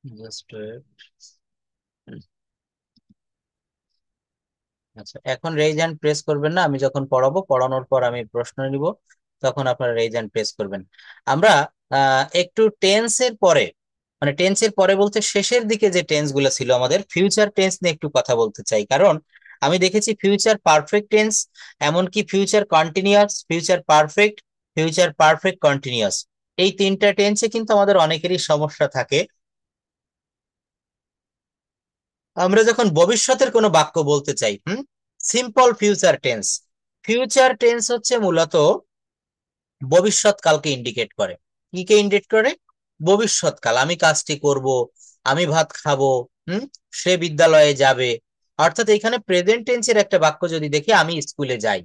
Just আচ্ছা, এখন raise hand press করবেন না, আমি যখন পড়াবো, পড়ানোর পর আমি প্রশ্ন নিব, তখন আপনারা রেইজ হ্যান্ড প্রেস করবেন। আমরা একটু টেন্সের পরে, মানে টেন্সের পরে বলতে শেষের দিকে যে টেন্স গুলো ছিল আমাদের, ফিউচার টেন্স নিয়ে একটু কথা বলতে চাই। কারণ আমি দেখেছি ফিউচার পারফেক্ট টেন্স, এমনকি future continuous, future perfect, future perfect continuous, এই তিনটা টেন্সে কিন্তু আমাদের অনেকেরই সমস্যা থাকে। আমরা যখন ভবিষ্যতের কোনো বাক্য বলতে চাই, simple future tense, future tense হচ্ছে মূলত ভবিষ্যৎকালকে ইন্ডিকেট করে। কি কে ইন্ডিকেট করে? ভবিষ্যৎকাল, আমি কাজটি করব, আমি ভাত খাবো, হুম, সে বিদ্যালয়ে যাবে। অর্থাৎ এখানে প্রেজেন্ট টেন্সের একটা বাক্য যদি দেখি, আমি স্কুলে যাই,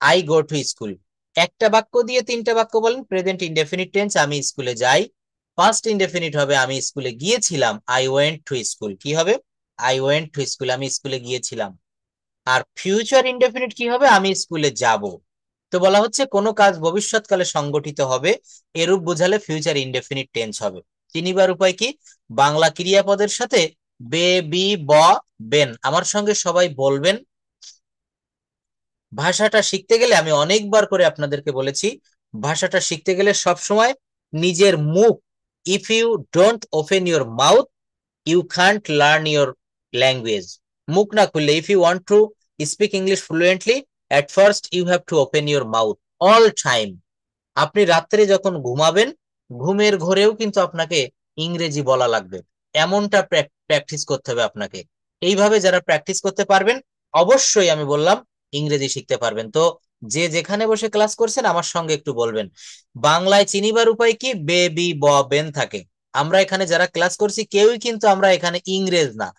আই গো টু স্কুল, একটা বাক্য দিয়ে তিনটা বাক্য বলেন প্রেজেন্ট ইনডেফিনিট টেন্স, আমি স্কুলে যাই। ফার্স্ট ইনডেফিনিট হবে আমি স্কুলে গিয়েছিলাম, আই ওয়েন্ট টু স্কুল, কি হবে? আই ওয়েন্ট টু স্কুল, আমি স্কুলে গিয়েছিলাম। আর ফিউচার ইনডেফিনিট কি হবে? আমি স্কুলে যাব। তো বলা হচ্ছে কোনো কাজ ভবিষ্যৎকালে সংগঠিত হবে, এরূপ বোঝালে ফিউচার ইনডেফিনিট টেন্স হবে। চিনিবার উপায় কি? বাংলা ক্রিয়াপদের সাথে বে, বি, ব, বেন আমার সঙ্গে সবাই বলবেন। ভাষাটা শিখতে গেলে, আমি অনেকবার করে আপনাদেরকে বলেছি, ভাষাটা শিখতে গেলে সব সময় নিজের মুখ, if you don't open your mouth you can't learn your language. মুখ না খুললে, if you want to speak English fluently, at first you have to open your mouth all time. আপনি রাত্রে যখন ঘুমাবেন, ঘুমের ঘোরেও কিন্তু আপনাকে ইংরেজি বলা লাগবে, এমনটা প্র্যাকটিস করতে হবে আপনাকে। এইভাবে যারা প্র্যাকটিস করতে পারবেন, অবশ্যই আমি বললাম ইংরেজি শিখতে পারবেন। তো যে যেখানে বসে ক্লাস করছেন আমার সঙ্গে একটু বলবেন, বাংলায় চিনিবার উপায় কি? বে, বি, ব, বেন থাকে। আমরা এখানে যারা ক্লাস করছি কেউই কিন্তু আমরা এখানে ইংরেজ না,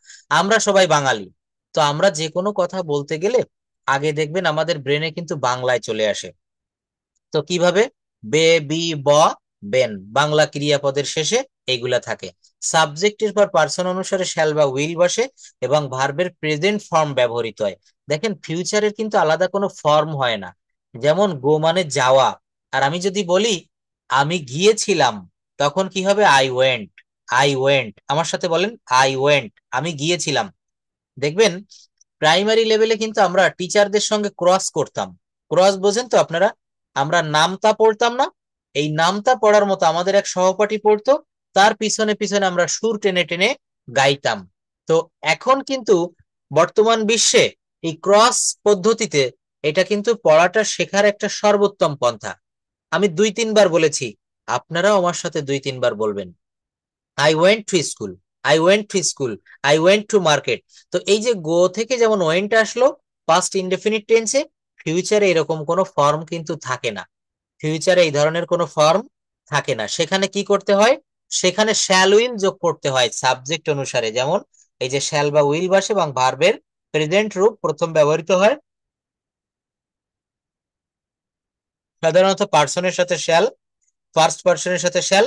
আমরা সবাই বাঙালি। তো আমরা যে কোনো কথা বলতে গেলে আগে দেখবেন আমাদের ব্রেনে কিন্তু বাংলায় চলে আসে। তো কিভাবে? বে, বি, ব, বেন, বাংলা ক্রিয়াপদের শেষে এইগুলা থাকে। সাবজেক্টের পর পার্সন অনুসারে শ্যাল বা উইল বসে এবং ভার্বের প্রেজেন্ট ফর্ম ব্যবহৃত হয়। দেখেন ফিউচারের কিন্তু আলাদা কোনো ফর্ম হয় না। যেমন গো মানে যাওয়া, আর আমি যদি বলি আমি গিয়েছিলাম, তখন কি হবে? আই ওয়েন্ট, আই ওয়েন্ট, আমার সাথে বলেন আই ওয়েন্ট, আমি গিয়েছিলাম। দেখবেন প্রাইমারি লেভেলে কিন্তু আমরা টিচারদের সঙ্গে ক্রস করতাম। ক্রস বোঝেন তো আপনারা? আমরা নামতা পড়তাম না, এই নামতা পড়ার মতো আমাদের এক সহপাঠী পড়তো, তার পিছনে পিছনে আমরা সুর টেনে টেনে গাইতাম। তো এখন কিন্তু বর্তমান বিশ্বে এই ক্রস পদ্ধতিতে এটা কিন্তু পড়াটা শেখার একটা সর্বোত্তম পন্থা। আমি দুই তিনবার বলেছি, আপনারাও আমার সাথে দুই তিনবার বলবেন, I went to school, I went to school, I went to market. তো এই যে গো থেকে যেমন ওয়েন্ট আসলো পাস্ট ইনডেফিনিট টেন্সে, ফিউচারে এরকম কোনো ফর্ম কিন্তু থাকে না। ফিউচারে এই ধরনের কোনো ফর্ম থাকে না। সেখানে কি করতে হয়? সেখানে শ্যাল উইল যোগ করতে হয় সাবজেক্ট অনুসারে। যেমন এই যে শ্যাল বা উইল বসে এবং ভার্বের প্রেজেন্ট রূপ প্রথম ব্যবহৃত হয় সাধারণত পার্সনের সাথে শ্যাল, ফার্স্ট পার্সনের সাথে শ্যাল,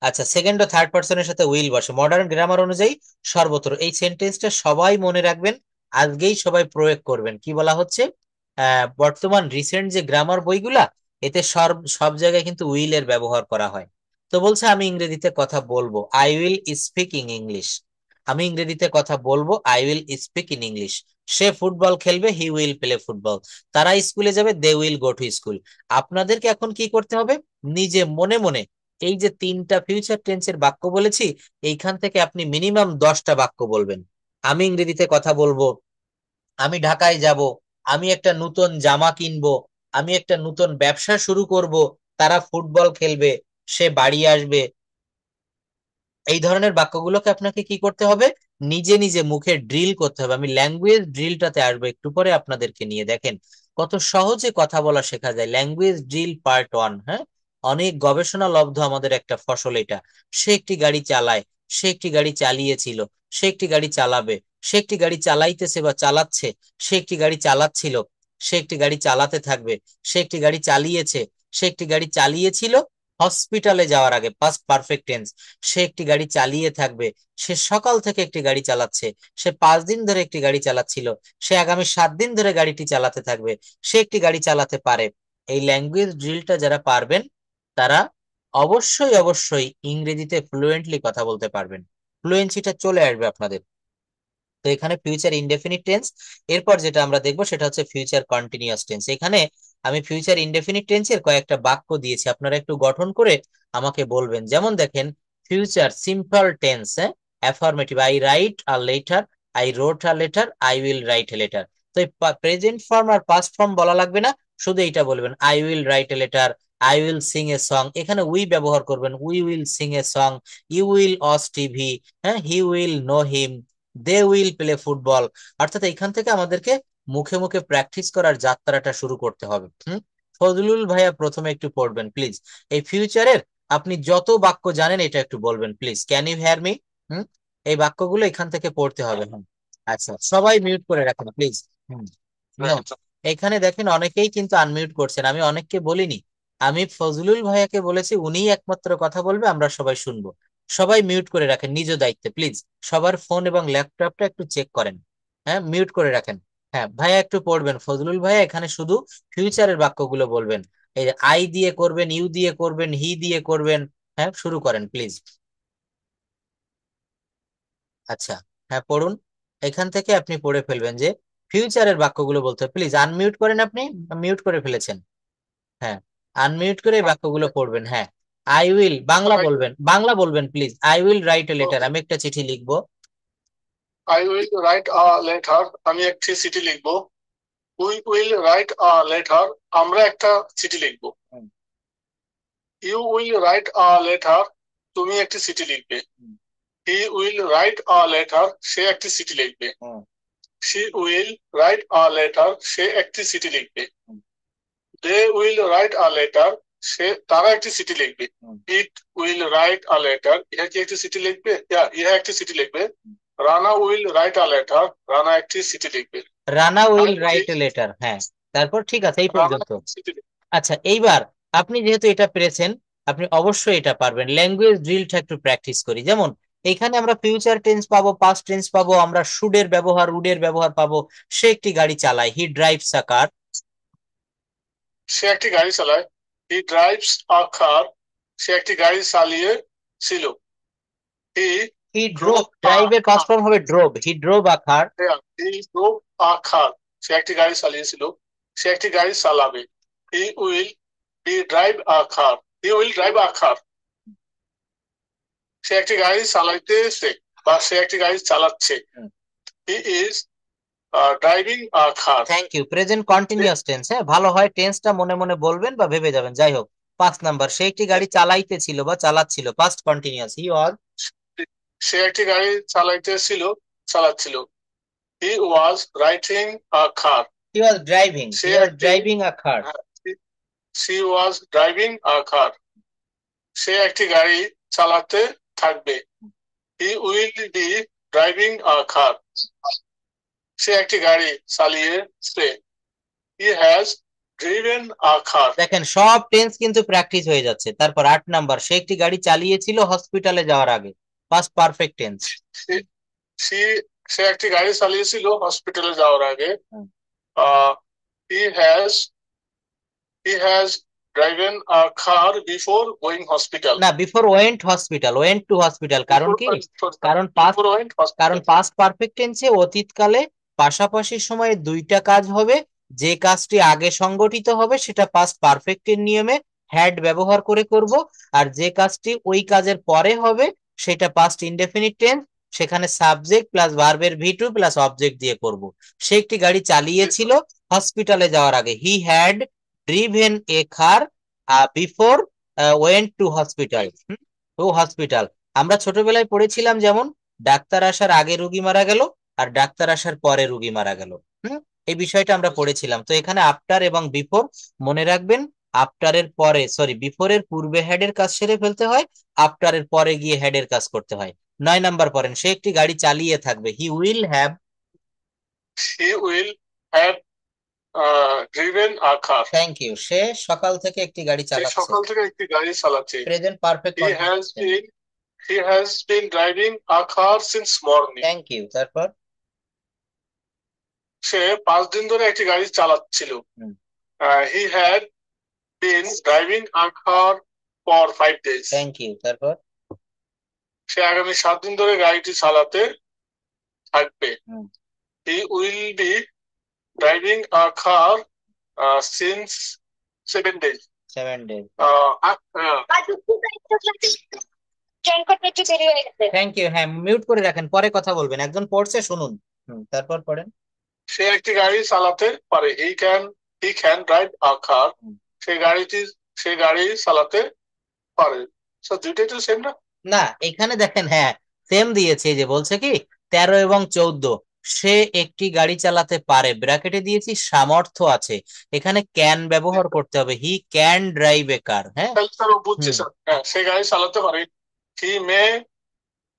আচ্ছা সেকেন্ড ও থার্ড পার্সনের সাথে উইল বসে মডার্ন গ্রামার অনুযায়ী সর্বত্র। এই সেন্টেন্সটা সবাই মনে রাখবেন, আজকেই সবাই প্রয়োগ করবেন। কি বলা হচ্ছে? বর্তমান রিসেন্ট যে গ্রামার বইগুলা, এতে সব সব জায়গায় কিন্তু উইল এর ব্যবহার করা হয়। তো বলছে আমি ইংরেজিতে কথা বলবো, I will speak in English, আমি ইংরেজিতে কথা বলবো, I will speak in English. সে ফুটবল খেলবে, হি উইল প্লে ফুটবল। তারা স্কুলে যাবে, they will go to school. আপনাদেরকে এখন কি করতে হবে? নিজে মনে মনে এই যে তিনটা ফিউচার টেন্সের বাক্য বলেছি, এইখান থেকে আপনি মিনিমাম 10টা বাক্য বলবেন। আমি ইংরেজিতে কথা বলবো, আমি ঢাকায় যাব, আমি একটা নতুন জামা কিনবো, আমি একটা নতুন ব্যবসা শুরু করব, তারা ফুটবল খেলবে, সে বাড়ি আসবে। এই ধরনের বাক্যগুলোকে আপনাকে কি করতে হবে? নিজে নিজে মুখে ড্রিল করতে হবে। আমি ল্যাঙ্গুয়েজ ড্রিলটাতে আসবো একটু পরে আপনাদেরকে নিয়ে, দেখেন কত সহজে কথা বলা শেখা যায়। ল্যাঙ্গুয়েজ ড্রিল পার্ট 1, হ্যাঁ, অনেক গবেষণা লব্ধ আমাদের একটা ফসল এটা। সে একটি গাড়ি চালায়, সে একটি গাড়ি চালিয়েছিল, সে একটি গাড়ি চালাবে, সে একটি গাড়ি চালাইতেছে বা চালাচ্ছে, সে একটি গাড়ি চালাচ্ছিল, সে একটি গাড়ি চালাতে থাকবে, সে একটি গাড়ি চালিয়েছে, সে একটি গাড়ি চালিয়েছিল হসপিটালে যাওয়ার আগে, পাস্ট পারফেক্ট টেন্স। সে একটি গাড়ি চালিয়ে থাকবে, সে সকাল থেকে একটি গাড়ি চালাচ্ছে, সে 5 দিন ধরে একটি গাড়ি চালাচ্ছিল, সে আগামী 7 দিন ধরে গাড়িটি চালাতে থাকবে, সে একটি গাড়ি চালাতে পারে। এই ল্যাঙ্গুয়েজ ড্রিলটা যারা পারবেন তারা অবশ্যই অবশ্যই ইংরেজিতে ফ্লুয়েন্টলি কথা বলতে পারবেন, ফ্লুয়েন্সিটা চলে আসবে আপনাদের। তো এখানে ফিউচার ইনডেফিনিট টেন্স, এরপর যেটা আমরা দেখবো সেটা হচ্ছে ফিউচার কন্টিনিউয়াস টেন্স। এখানে আমি ফিউচার ইনডেফিনিট টেন্সের কয়েকটা বাক্য দিয়েছি, আপনারা একটু গঠন করে আমাকে বলবেন। যেমন দেখেন, future simple tense, affirmative, I write a letter, I wrote a letter, I will write a letter. তো এই প্রেজেন্ট ফর্ম আর পাস্ট ফর্ম বলা লাগবে না, শুধু এইটা বলবেন, I will write a letter, I will sing a song. এখানে উই ব্যবহার করবেন, we will sing a song, you will watch TV, হ্যাঁ, he will know him, they will play football. অর্থাৎ এখান থেকে আমাদেরকে মুখে মুখে প্র্যাকটিস করার যাত্রাটা শুরু করতে হবে। ফজলুল ভাইয়া প্রথমে একটু পড়বেন প্লিজ, এই ফিউচারের আপনি যত বাক্য জানেন এটা একটু বলবেন please. Can you hear me? হুম, এই বাক্যগুলো এখান থেকে পড়তে হবে। আচ্ছা, সবাই মিউট করে রাখেন প্লিজ। হুম No, এখানে দেখেন অনেকেই কিন্তু আনমিউট করছেন, আমি অনেককে বলিনি, আমি ফজলুল ভাইয়াকে বলেছি উনিই একমাত্র কথা বলবে, আমরা সবাই শুনবো। সবাই মিউট করে রাখেন নিজ দায়িত্বে প্লিজ। সবার ফোন এবং ল্যাপটপটা একটু চেক করেন। হ্যাঁ, মিউট করে রাখেন। হ্যাঁ ভাইয়া একটু পড়বেন, ফজলুল ভাইয়া এখানে শুধু ফিউচারের বাক্যগুলো বলবেন। এই যে আই দিয়ে করবেন, ইউ দিয়ে করবেন, হি দিয়ে করবেন। হ্যাঁ, শুরু করেন প্লিজ। আচ্ছা, হ্যাঁ পড়ুন। এখান থেকে আপনি পড়ে ফেলবেন যে ফিউচারের বাক্যগুলো বলতে হবে। প্লিজ আনমিউট করেন, আপনি মিউট করে ফেলেছেন। হ্যাঁ, আনমিউট করে এই বাক্যগুলো পড়বেন। হ্যাঁ, আই উইল, বাংলা বলবেন, বাংলা বলবেন please. I will write a letter, আমি একটা চিঠি লিখবো। I will write a letter, আমি একটি চিঠি লিখবো। We will write a letter, আমরা একটা চিঠি লিখবো। হুম, you will write a letter, তুমি একটি চিঠি লিখবে। হুম, he will write a letter, সে একটি চিঠি লিখবে। হুম, she will write a letter, সে একটি চিঠি লিখবে। হুম, they will write a letter, তারা একটি চিঠি লিখবে। হুম, it will write a letter, ইহা কি একটি চিঠি লিখবে? ইহা একটি চিঠি লিখবে। হুম। Rana will write a letter, Rana একটি চিঠি লিখবে। রানা উইল এই রাইট এ লেটার, হ্যাঁ। তারপর ঠিক আছে, এই রানা পর্যন্ত। একটি চিঠি লিখবে। আচ্ছা, এইবার আপনি যেহেতু এটা পেরেছেন, আপনি অবশ্যই এটা পারবেন। ল্যাঙ্গুয়েজ ড্রিলটা একটু প্র্যাকটিস করি। যেমন এখানে আমরা ফিউচার টেন্স পাবো, পাস্ট টেন্স পাবো, আমরা শুডের ব্যবহার, উডের ব্যবহার পাবো। সে একটি গাড়ি চালায়, হি ড্রাইভস আ কার। সে একটি গাড়ি চালায়। হি ড্রাইভস আ কার, সে একটি গাড়ি চালিয়ে ছিল। হি হি ড্রোভ, ড্রোভ আ ড্রাইভের পাস্ট কার, ফর্ম হবে drove, he drove a car. He drove a car, সে একটি গাড়ি চালিয়েছিল। সে একটি গাড়ি চালাবে। He will be drive a car, he will drive a car, সে একটি গাড়ি চালাইতেছে বা সে একটি গাড়ি চালাচ্ছে। He is driving a car. Thank you. Present continuous tense, হ্যাঁ ভালো হয় টেন্সটা মনে মনে বলবেন বা ভেবে যাবেন। যাই হোক, 5 নাম্বার, সে একটি গাড়ি চালাইতেছিল বা চালাচ্ছিল, পাস্ট কন্টিনিউয়াস, হি ওয়াজ, সে একটি গাড়ি চালাইতেছিল, চালাচ্ছিল। হি was writing a car, he was driving, say he was একটি driving a car. She was driving a car, সে একটি গাড়ি চালাতে থাকবে। He will be driving a car, সে একটি গাড়ি চালিয়েছে। He has driven a car. দেখেন সব টেন্স কিন্তু প্র্যাকটিস হয়ে যাচ্ছে। তারপর 8 নাম্বার, সে একটি গাড়ি চালিয়েছিল হসপিটালে যাওয়ার আগে, পাস্ট পারফেক্ট টেন্স। সে সে একটি গাড়ি চালিয়েছিল হসপিটালে যাওয়ার আগে। He has he has driven a car before going hospital. না, before went hospital, went to hospital, কারণ বিফোর কি? কারণ পাস্ট, বিফোর ওয়েন্ট কারণ হসপিটাল। পাস্ট পারফেক্ট টেন্সে অতীতকালে পাশাপাশি সময়ে দুইটা কাজ হবে। যে কাজটি আগে সংগঠিত হবে সেটা পাস্ট পারফেক্টের নিয়মে হ্যাড ব্যবহার করে করব, আর যে কাজটি ওই কাজের পরে হবে সেটা পাস্ট ইনডেফিনিট টেন্স, সেখানে সাবজেক্ট প্লাস ভার্বের ভি টু প্লাস অবজেক্ট দিয়ে করব। সে একটি গাড়ি চালিয়েছিল হসপিটালে যাওয়ার আগে, he had driven A car before went to hospital, two hospital. আমরা ছোটবেলায় পড়েছিলাম যেমন, ডাক্তার আসার আগে রুগী মারা গেল আর ডাক্তার আসার পরে রুগী মারা গেল। এই বিষয়টা আমরা পড়েছিলাম। তো এখানে আফটার এবং বিফোর মনে রাখবেন, আফটারের পরে, সরি, বিফোরের পূর্বে হেডের কাজ সেরে ফেলতে হয়, আফটারের পরে গিয়ে হেডের কাজ করতে হয়। 9 নাম্বার পড়েন, সে একটি গাড়ি চালিয়ে থাকবে, he will have, he will have driven a car, thank you, সে সকাল থেকে একটি গাড়ি সে চালাচ্ছে, সকাল থেকে একটি গাড়ি চালাচ্ছে। Present perfect he has continuous tense. Been he has been driving a car since morning. Thank you, তারপর, সে 5 দিন ধরে একটি গাড়ি চালাচ্ছিল। হুম, he had been driving a car for 5 days. Thank you. তারপর সে আগামী 7 দিন ধরে গাড়িটি চালাতে থাকবে। হুম, He will be driving a car since 7 days. 7 days। Train করতে একটু দেরি হয়ে গেছে। Thank you. হ্যাঁ, মিউট করে রাখেন, পরে কথা বলবেন, একজন পড়ছে শুনুন। তারপর পড়েন। সে একটি গাড়ি চালাতে পারে। he can drive a car. সে গাড়ি চালাতে পারে। স্যার দুইটাই তো সেম না? না, এখানে দেখেন, হ্যাঁ সেম দিয়েছে, এই যে বলছে কি 13 এবং 14, সে একটি গাড়ি চালাতে পারে, ব্র্যাকেটে দিয়েছি সামর্থ্য আছে, এখানে ক্যান ব্যবহার করতে হবে, he can drive a car. হ্যাঁ, তাহলে স্যার ও বুঝছে স্যার। হ্যাঁ, সে গাড়ি চালাতে পারে। he may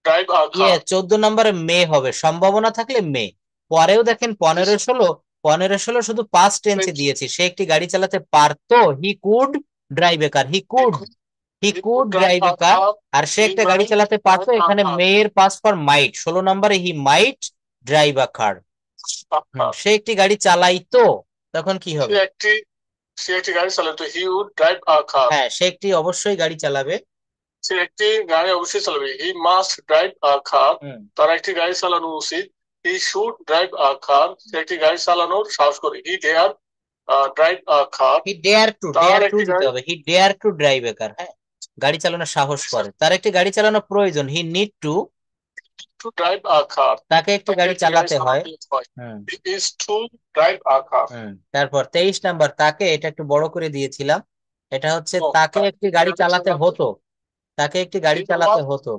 drive a car. 14 নম্বরে মে হবে, সম্ভাবনা থাকলে মে। পরেও দেখেন 15-16 শুধু পাস্ট টেন্সে দিয়েছি, সে একটি গাড়ি চালাতে পারতো, he could drive a car, he could drive a car. আর সে একটা গাড়ি চালাতে পারতো, এখানে মেয়ের পাস্ট ফর মাইট। 16 নম্বরে হি মাইট ড্রাইভ আ কার। সে একটি গাড়ি চালাইতো, তখন কি হবে? সে একটি গাড়ি চালাতো। he would drive a car. হ্যাঁ, সে একটি অবশ্যই গাড়ি চালাবে। সে একটি গাড়ি অবশ্যই চালাবে। he must drive a car. তার একটি গাড়ি চালানো উচিত। he should drive a car. সে একটি গাড়ি চালানোর সাহস করে। he dare drive a car. He dare to দিতে হবে, he dare to drive a car. হ্যাঁ, গাড়ি চালানোর সাহস করে, তার একটি গাড়ি চালানো প্রয়োজন, he need to drive a car. তাকে একটি গাড়ি চালাতে হয়। he is to drive a car. তারপর 23 নাম্বার, তাকে, এটা একটু বড় করে দিয়েছিলাম, এটা হচ্ছে তাকে একটি গাড়ি চালাতে হতো, তাকে একটি গাড়ি চালাতে হতো।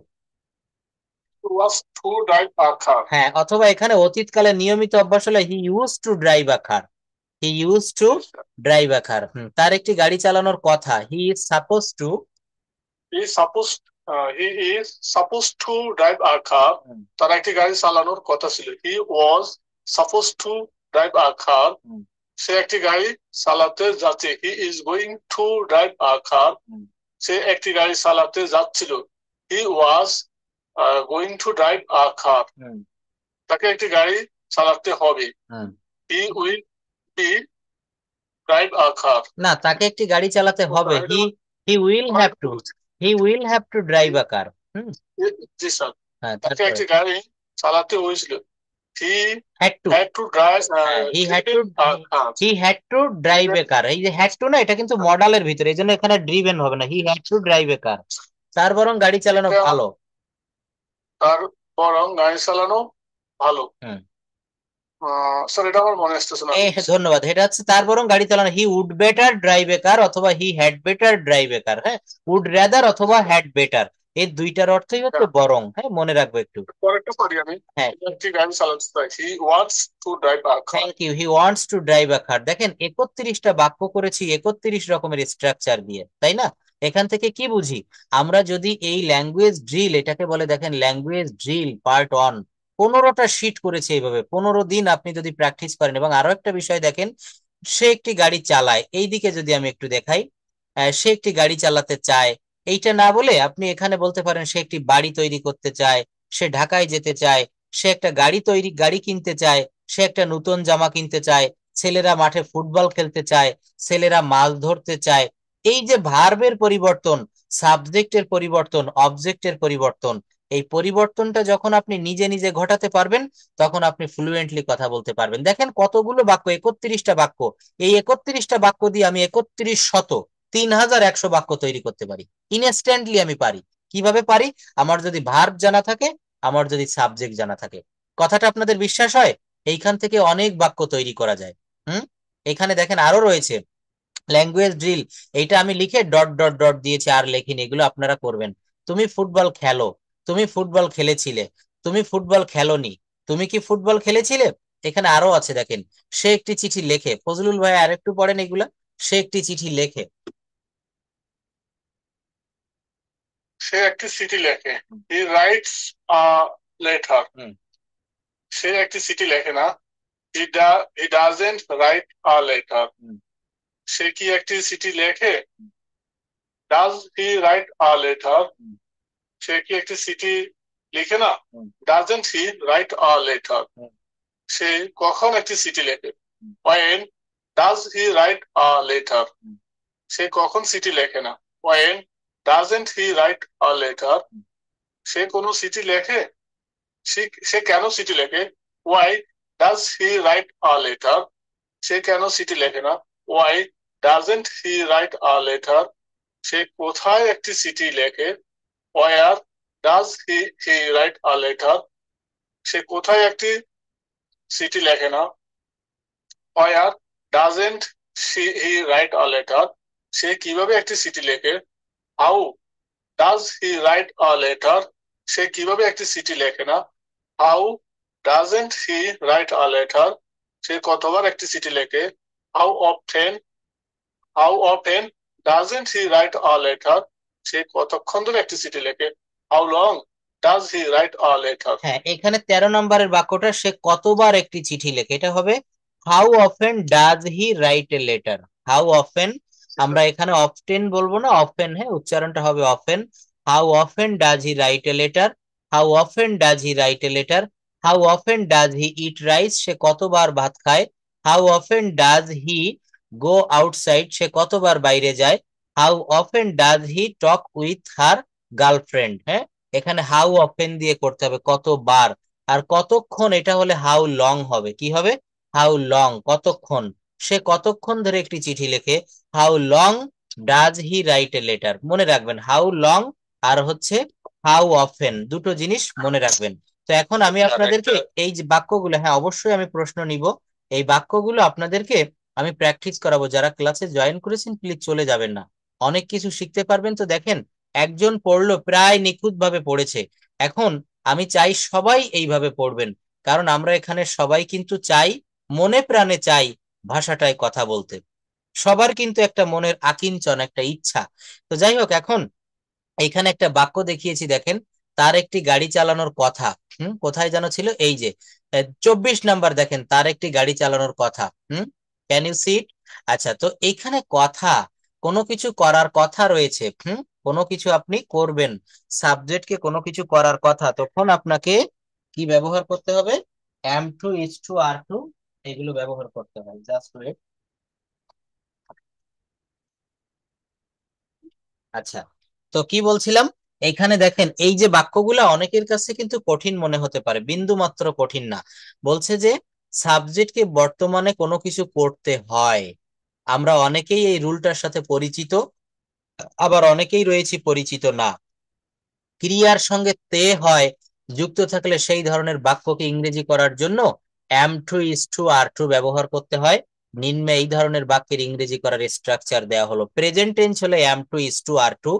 was to drive a car. হ্যাঁ, অথবা এখানে অতীতকালে নিয়মিত অভ্যাস হলো he use to drive a car, he use to drive a car. তার একটি গাড়ি চালানোর কথা, he is suppose to he is supposed to drive a car. তার একটি গাড়ি চালানোর কথা ছিল। he was supposed to drive a car. সে একটি গাড়ি চালাতে যাচ্ছে। he is going to drive a car. সে একটি গাড়ি চালাতে যাচ্ছিল। he was going to drive a car. তাকে একটি গাড়ি চালাতে হবে। he will be drive a car. না, তাকে একটি গাড়ি চালাতে হবে, he will have to drive a car. G sir. হ্যাঁ, তাকে একটি গাড়ি চালাতে হয়েছিল। he had to drive a car. এই যে had to না, এটা কিন্তু মডালের ভিতরে, এই জন্য এখানে ড্রিভেন হবে না, he had to drive a car. তার বরং গাড়ি চালানো ভালো। স্যার এটা আমার মনে আসতেছে না। ধন্যবাদ। এটা হচ্ছে তার বরং গাড়ি চালানো, he would better drive a কার অথবা he had better drive a car. হ্যাঁ, উড রাদার অথবা হ্যাড বেটার, এই দুইটার অর্থই হচ্ছে বরং। হ্যাঁ, মনে রাখবো একটু। পরেরটা পারি আমি। হ্যাঁ, একটি গাড়ি চালাতে চাই। he wants to drive a car. Thank you. He wants to drive a car. দেখেন 31টা বাক্য করেছি 31 রকমের স্ট্রাকচার দিয়ে, তাই না? এখান থেকে কি বুঝি আমরা, যদি এই ল্যাঙ্গুয়েজ ড্রিল, এটাকে বলে দেখেন ল্যাঙ্গুয়েজ ড্রিল পার্ট 1, 15টা শীট করেছে এইভাবে, 15 দিন আপনি যদি প্র্যাকটিস করেন। এবং আরো একটা বিষয় দেখেন, সে একটি গাড়ি চালায়, এই দিকে যদি আমি একটু দেখাই, সে একটি গাড়ি চালাতে চায়, এইটা না বলে আপনি এখানে বলতে পারেন সে একটি বাড়ি তৈরি করতে চায়, সে ঢাকায় যেতে চায়, সে একটা গাড়ি কিনতে চায়, সে একটা নতুন জামা কিনতে চায়, ছেলেরা মাঠে ফুটবল খেলতে চায়, ছেলেরা মাছ ধরতে চায়। এই যে ভার্বের পরিবর্তন, সাবজেক্টের পরিবর্তন, অবজেক্টের পরিবর্তন, এই পরিবর্তনটা যখন আপনি নিজে নিজে ঘটাতে পারবেন, তখন আপনি ফ্লুয়েন্টলি কথা বলতে পারবেন। দেখেন কতগুলো বাক্য, 31টা বাক্য। এই 31টা বাক্য দিয়ে আমি 3100 বাক্য তৈরি করতে পারি, ইনস্ট্যান্টলি আমি পারি। কিভাবে পারি? আমার যদি ভার্ব জানা থাকে, আমার যদি সাবজেক্ট জানা থাকে। কথাটা আপনাদের বিশ্বাস হয়? এইখান থেকে অনেক বাক্য তৈরি করা যায়। এখানে দেখেন আরো রয়েছে ল্যাঙ্গুয়েজ ড্রিল, এইটা আমি লিখে ডট ডট ডট দিয়েছি, আর লেখিনি, এগুলো আপনারা করবেন। তুমি ফুটবল খেলো, তুমি ফুটবল খেলেছিলে, তুমি ফুটবল খেলোনি, তুমি কি ফুটবল খেলেছিলে? এখানে আরো আছে দেখেন, সে একটি চিঠি লেখে। ফজলুল ভাই আর একটু পড়েন এগুলা। সে একটি চিঠি লেখে। সে একটি চিঠি লেখে। he writes a letter. সে একটি চিঠি লেখে না। he doesn't write a letter. সে কি একটি চিঠি লেখে? does he write a letter? সে কি একটি চিঠি লিখে না। doesn't he write a letter? সে কখন একটি চিঠি লেখে? when does he write a letter? সে কখন চিঠি লেখে না? When doesn't he write a letter? সে কোনো চিঠি লেখে? সে কেন চিঠি লেখে? Why does he write a letter? সে কেন চিঠি লেখে না? Why doesn't he write a letter? সে কোথায় একটি চিঠি লেখে? Where does he write a letter? সে কোথায় একটি চিঠি লেখে না? Where doesn't he write a letter? সে কিভাবে একটি চিঠি লেখে? How does he write a letter? সে কিভাবে একটি চিঠি লেখে না? How doesn't he write a letter? সে কতবার একটি চিঠি লেখে? How often doesn't he write a letter? সে কতক্ষণ ধরে একটি চিঠি লেখে? How long does he write a letter? হ্যাঁ, এখানে 13 নম্বরের বাক্যটা সে কতবার একটি চিঠি লেখে, এটা হবে how often does he write a letter. How often, আমরা এখানে অফটেন বলবো না, অফেন, হ্যাঁ উচ্চারণটা হবে often. How often does he write a letter, how often does he write a letter. How often does he eat rice, সে কতবার ভাত খায়। How often does he go outside, সে কতবার বাইরে যায়। How often does he talk with her girlfriend, হ্যাঁ এখানে হাউ অফেন দিয়ে করতে হবে কতবার, আর কতক্ষণ এটা হলে হাউ লং হবে, কি হবে হাউ লং, কতক্ষণ, সে কতক্ষণ ধরে একটি চিঠি লেখে। How long does he write a letter, মনে রাখবেন হাউ লং আর হচ্ছে হাউ অফেন, দুটো জিনিস মনে রাখবেন। তো এখন আমি আপনাদেরকে এই যে বাক্যগুলো, হ্যাঁ অবশ্যই আমি প্রশ্ন নিব, এই বাক্যগুলো আপনাদেরকে আমি প্র্যাকটিস করাবো। যারা ক্লাসে জয়েন করেছেন প্লিজ চলে যাবেন না, অনেক কিছু শিখতে পারবেন। তো দেখেন, একজন পড়লো, প্রায় নিখুঁত ভাবে পড়েছে। এখন আমি চাই সবাই এইভাবে পড়বেন, কারণ আমরা এখানে সবাই কিন্তু চাই, মনে প্রাণে চাই ভাষাটায় কথা বলতে। সবার কিন্তু একটা মনের আকিঞ্চন, একটা ইচ্ছা। তো যাই হোক, এখন এখানে একটা বাক্য দেখিয়েছি, দেখেন তার একটি গাড়ি চালানোর কথা। কোথায় যেন ছিল, এই যে 24 নাম্বার, দেখেন তার একটি গাড়ি চালানোর কথা। ক্যান ইউ সি ইট? আচ্ছা, তো এইখানে কথা, কোনো কিছু করার কথা রয়েছে, কোনো কিছু আপনি করবেন, সাবজেক্টকে কোনো কিছু করার কথা, তখন আপনাকে কি ব্যবহার করতে হবে? Am to, is to, are to, এগুলো ব্যবহার করতে হয়। Just wait. আচ্ছা, তো কি বলছিলাম, এইখানে দেখেন এই যে বাক্যগুলো অনেকের কাছে কিন্তু কঠিন মনে হতে পারে, বিন্দু মাত্র কঠিন না। বলছে যে সাবজেক্টকে বর্তমানে কোনো কিছু করতে হয়। আমরা অনেকেই এই রুলটার সাথে পরিচিত, আবার অনেকেই রয়েছি পরিচিত না। ক্রিয়ার সঙ্গে তে হয় যুক্ত থাকলে সেই ধরনের বাক্যকে ইংরেজি করার জন্য am to, is to, are to ব্যবহার করতে হয়। নিম্নে এই ধরনের বাক্যের ইংরেজি করার স্ট্রাকচার দেওয়া হলো। প্রেজেন্ট টেন্স হলে am to, is to, are to.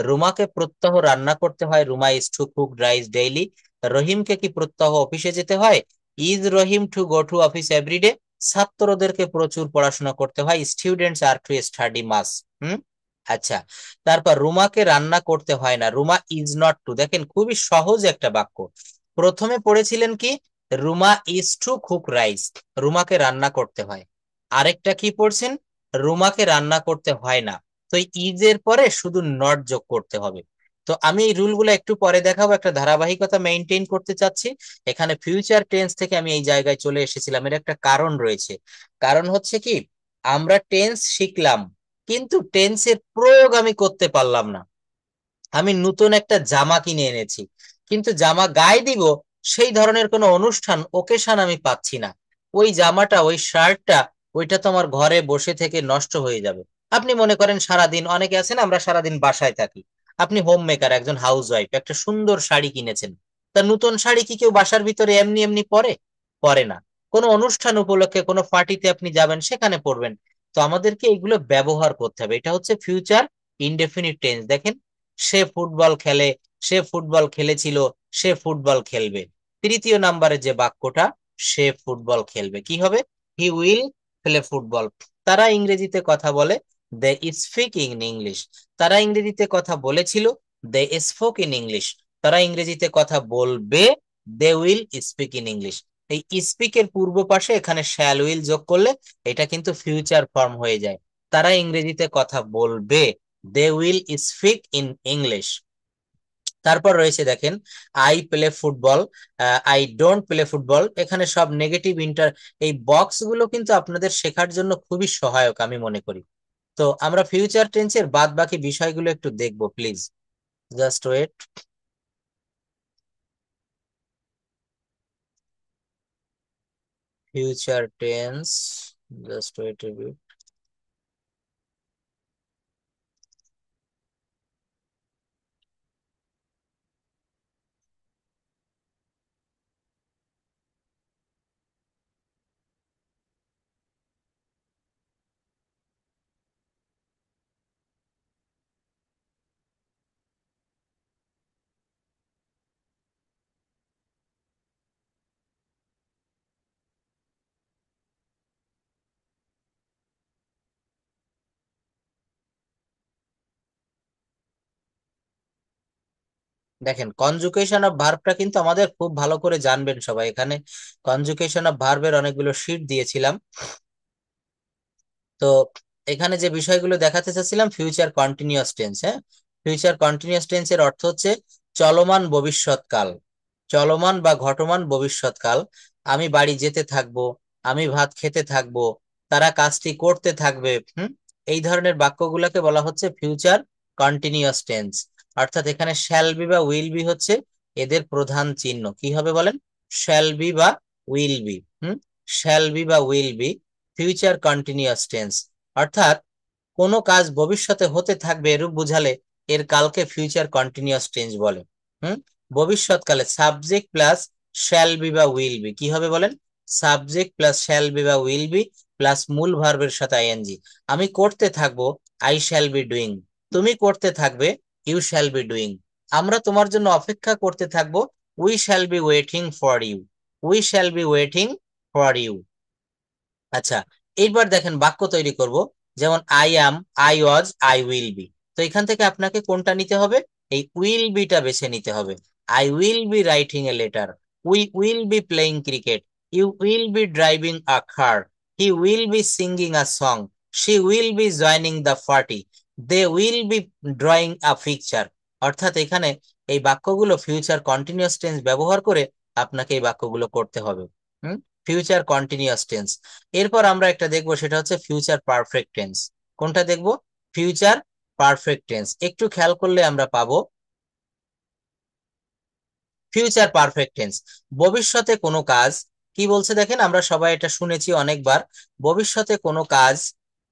রুমাকে প্রত্যহ রান্না করতে হয়, Ruma is to cook rice daily. রহিমকে কি প্রত্যহ অফিসে যেতে হয়? Is Rahim to go to office everyday? ছাত্রদেরকে প্রচুর পড়াশোনা করতে হয়, students are to study much. আচ্ছা, তারপর রুমাকে রান্না করতে হয় না, রুমা ইজ নট টু। দেখেন খুবই সহজ একটা বাক্য। প্রথমে পড়েছিলেন কি, Ruma is to cook rice, রুমাকে রান্না করতে হয়। আরেকটা কি পড়ছেন, রুমাকে রান্না করতে হয় না। তো ইজ এর পরে শুধু নট যোগ করতে হবে। তো আমি এই রুলগুলো একটু পরে দেখাবো, একটা ধারাবাহিকতা মেনটেন করতে চাচ্ছি। এখানে ফিউচার টেন্স থেকে আমি এই জায়গায় চলে এসেছিলাম, এর একটা কারণ রয়েছে। কারণ হচ্ছে কি, আমরা টেন্স শিখলাম কিন্তু টেন্সের প্রয়োগ আমি করতে পারলাম না। আমি নতুন একটা জামা কিনে এনেছি, কিন্তু জামা গায়ে দিব সেই ধরনের কোনো অনুষ্ঠান, ওকেশন আমি পাচ্ছি না। ওই জামাটা, ওই শার্টটা, ওইটা তো আমার ঘরে বসে থেকে নষ্ট হয়ে যাবে। আপনি মনে করেন সারাদিন, অনেকে আছেন আমরা সারাদিন বাসায় থাকি, আপনি হোম মেকার, একজন হাউস ওয়াইফ, একটা সুন্দর শাড়ি কিনেছেন। তা নতুন শাড়ি কি কেউ বাসার ভিতরে এমনি এমনি পরে? পরে না। কোনো অনুষ্ঠান উপলক্ষে কোনো পার্টিতে আপনি যাবেন, সেখানে পরবেন। তো আমাদেরকে এগুলো ব্যবহার করতে হবে। এটা হচ্ছে ফিউচার ইনডেফিনিট টেন্স। দেখেন, সে ফুটবল খেলে, সে ফুটবল খেলেছিল, সে ফুটবল খেলবে। তৃতীয় নাম্বারে যে বাক্যটা, সে ফুটবল খেলবে, কি হবে? হি উইল প্লে ফুটবল। তারা ইংরেজিতে কথা বলে, দে স্পিক ইন ইংলিশ। তারা ইংরেজিতে কথা বলেছিল, দে স্পোক ইন ইংলিশ। তারা ইংরেজিতে কথা বলবে, they will speak in English. এই স্পিকের পূর্ব পাশে এখানে শ্যাল উইল যোগ করলে এটা কিন্তু ফিউচার ফর্ম হয়ে যায়। তারা ইংরেজিতে কথা বলবে, they will speak in English. তারপর রয়েছে দেখেন, I play football, I don't play football. এখানে সব নেগেটিভ ইন্টার, এই বক্স গুলো কিন্তু আপনাদের শেখার জন্য খুবই সহায়ক আমি মনে করি। তো আমরা ফিউচার টেন্সের বাদ বাকি বিষয়গুলো একটু দেখবো, please just wait. Future tense, just wait a bit. দেখেন, কনজুগেশন অফ ভার্বটা কিন্তু আমাদের খুব ভালো করে জানবেন সবাই। এখানে কনজুগেশন অফ ভার্বের অনেকগুলো শিট দিয়েছিলাম। তো এখানে যে বিষয়গুলো দেখাতে চাচ্ছিলাম, ফিউচার কন্টিনিউয়াস টেন্স। হ্যাঁ, ফিউচার কন্টিনিউয়াস টেন্সের অর্থ হচ্ছে চলমান ভবিষ্যৎকাল, চলমান বা ঘটমান ভবিষ্যৎকাল। আমি বাড়ি যেতে থাকবো, আমি ভাত খেতে থাকবো, তারা কাজটি করতে থাকবে। এই ধরনের বাক্যগুলোকে বলা হচ্ছে ফিউচার কন্টিনিউয়াস টেন্স। অর্থাৎ এখানে শ্যাল বি বা উইল বি হচ্ছে এদের প্রধান চিহ্ন। কি হবে বলেন? শ্যাল বি বা উইল বি। শ্যাল বি বা will be future continuous tense. অর্থাৎ কোনো কাজ ভবিষ্যতে হতে থাকবে এরূপ বুঝালে এর কালকে ফিউচার কন্টিনিউয়াস টেন্স বলে। হুম ভবিষ্যৎকালে সাবজেক্ট প্লাস শ্যাল বি বা উইল বি কি হবে বলেন? সাবজেক্ট প্লাস শ্যাল বি বা উইল বি প্লাস মূল ভার্বের সাথে আইএনজি। আমি করতে থাকবো, আই শ্যাল বি ডুইং। তুমি করতে থাকবে, ইউ শ্যাল বি ডুইং। আমরা তোমার জন্য অপেক্ষা করতে থাকবো, we shall be waiting for you. We shall be waiting for you. আচ্ছা, এইবার দেখেন বাক্য তৈরি করব। যেমন I am, I was, I will be. তো এখান থেকে আপনাকে কোনটা নিতে হবে? এই উইল বিটা বেছে নিতে হবে। I will be writing a letter, we will be playing cricket, you will be driving a car, he will be singing a song, she will be joining the party, they will be drawing a picture. অর্থাৎ এখানে এই বাক্যগুলো future continuous tense ব্যবহার করে আপনাকে এই বাক্যগুলো করতে হবে। Future continuous tense. এরপর আমরা একটা দেখবো, সেটা হচ্ছে ফিউচার পারফেক্ট টেন্স। কোনটা দেখবো? Future perfect tense. একটু খেয়াল করলে আমরা পাবো ফিউচার পারফেক্ট টেন্স। ভবিষ্যতে কোনো কাজ, কি বলছে দেখেন, আমরা সবাই এটা শুনেছি অনেকবার। ভবিষ্যতে কোনো কাজ,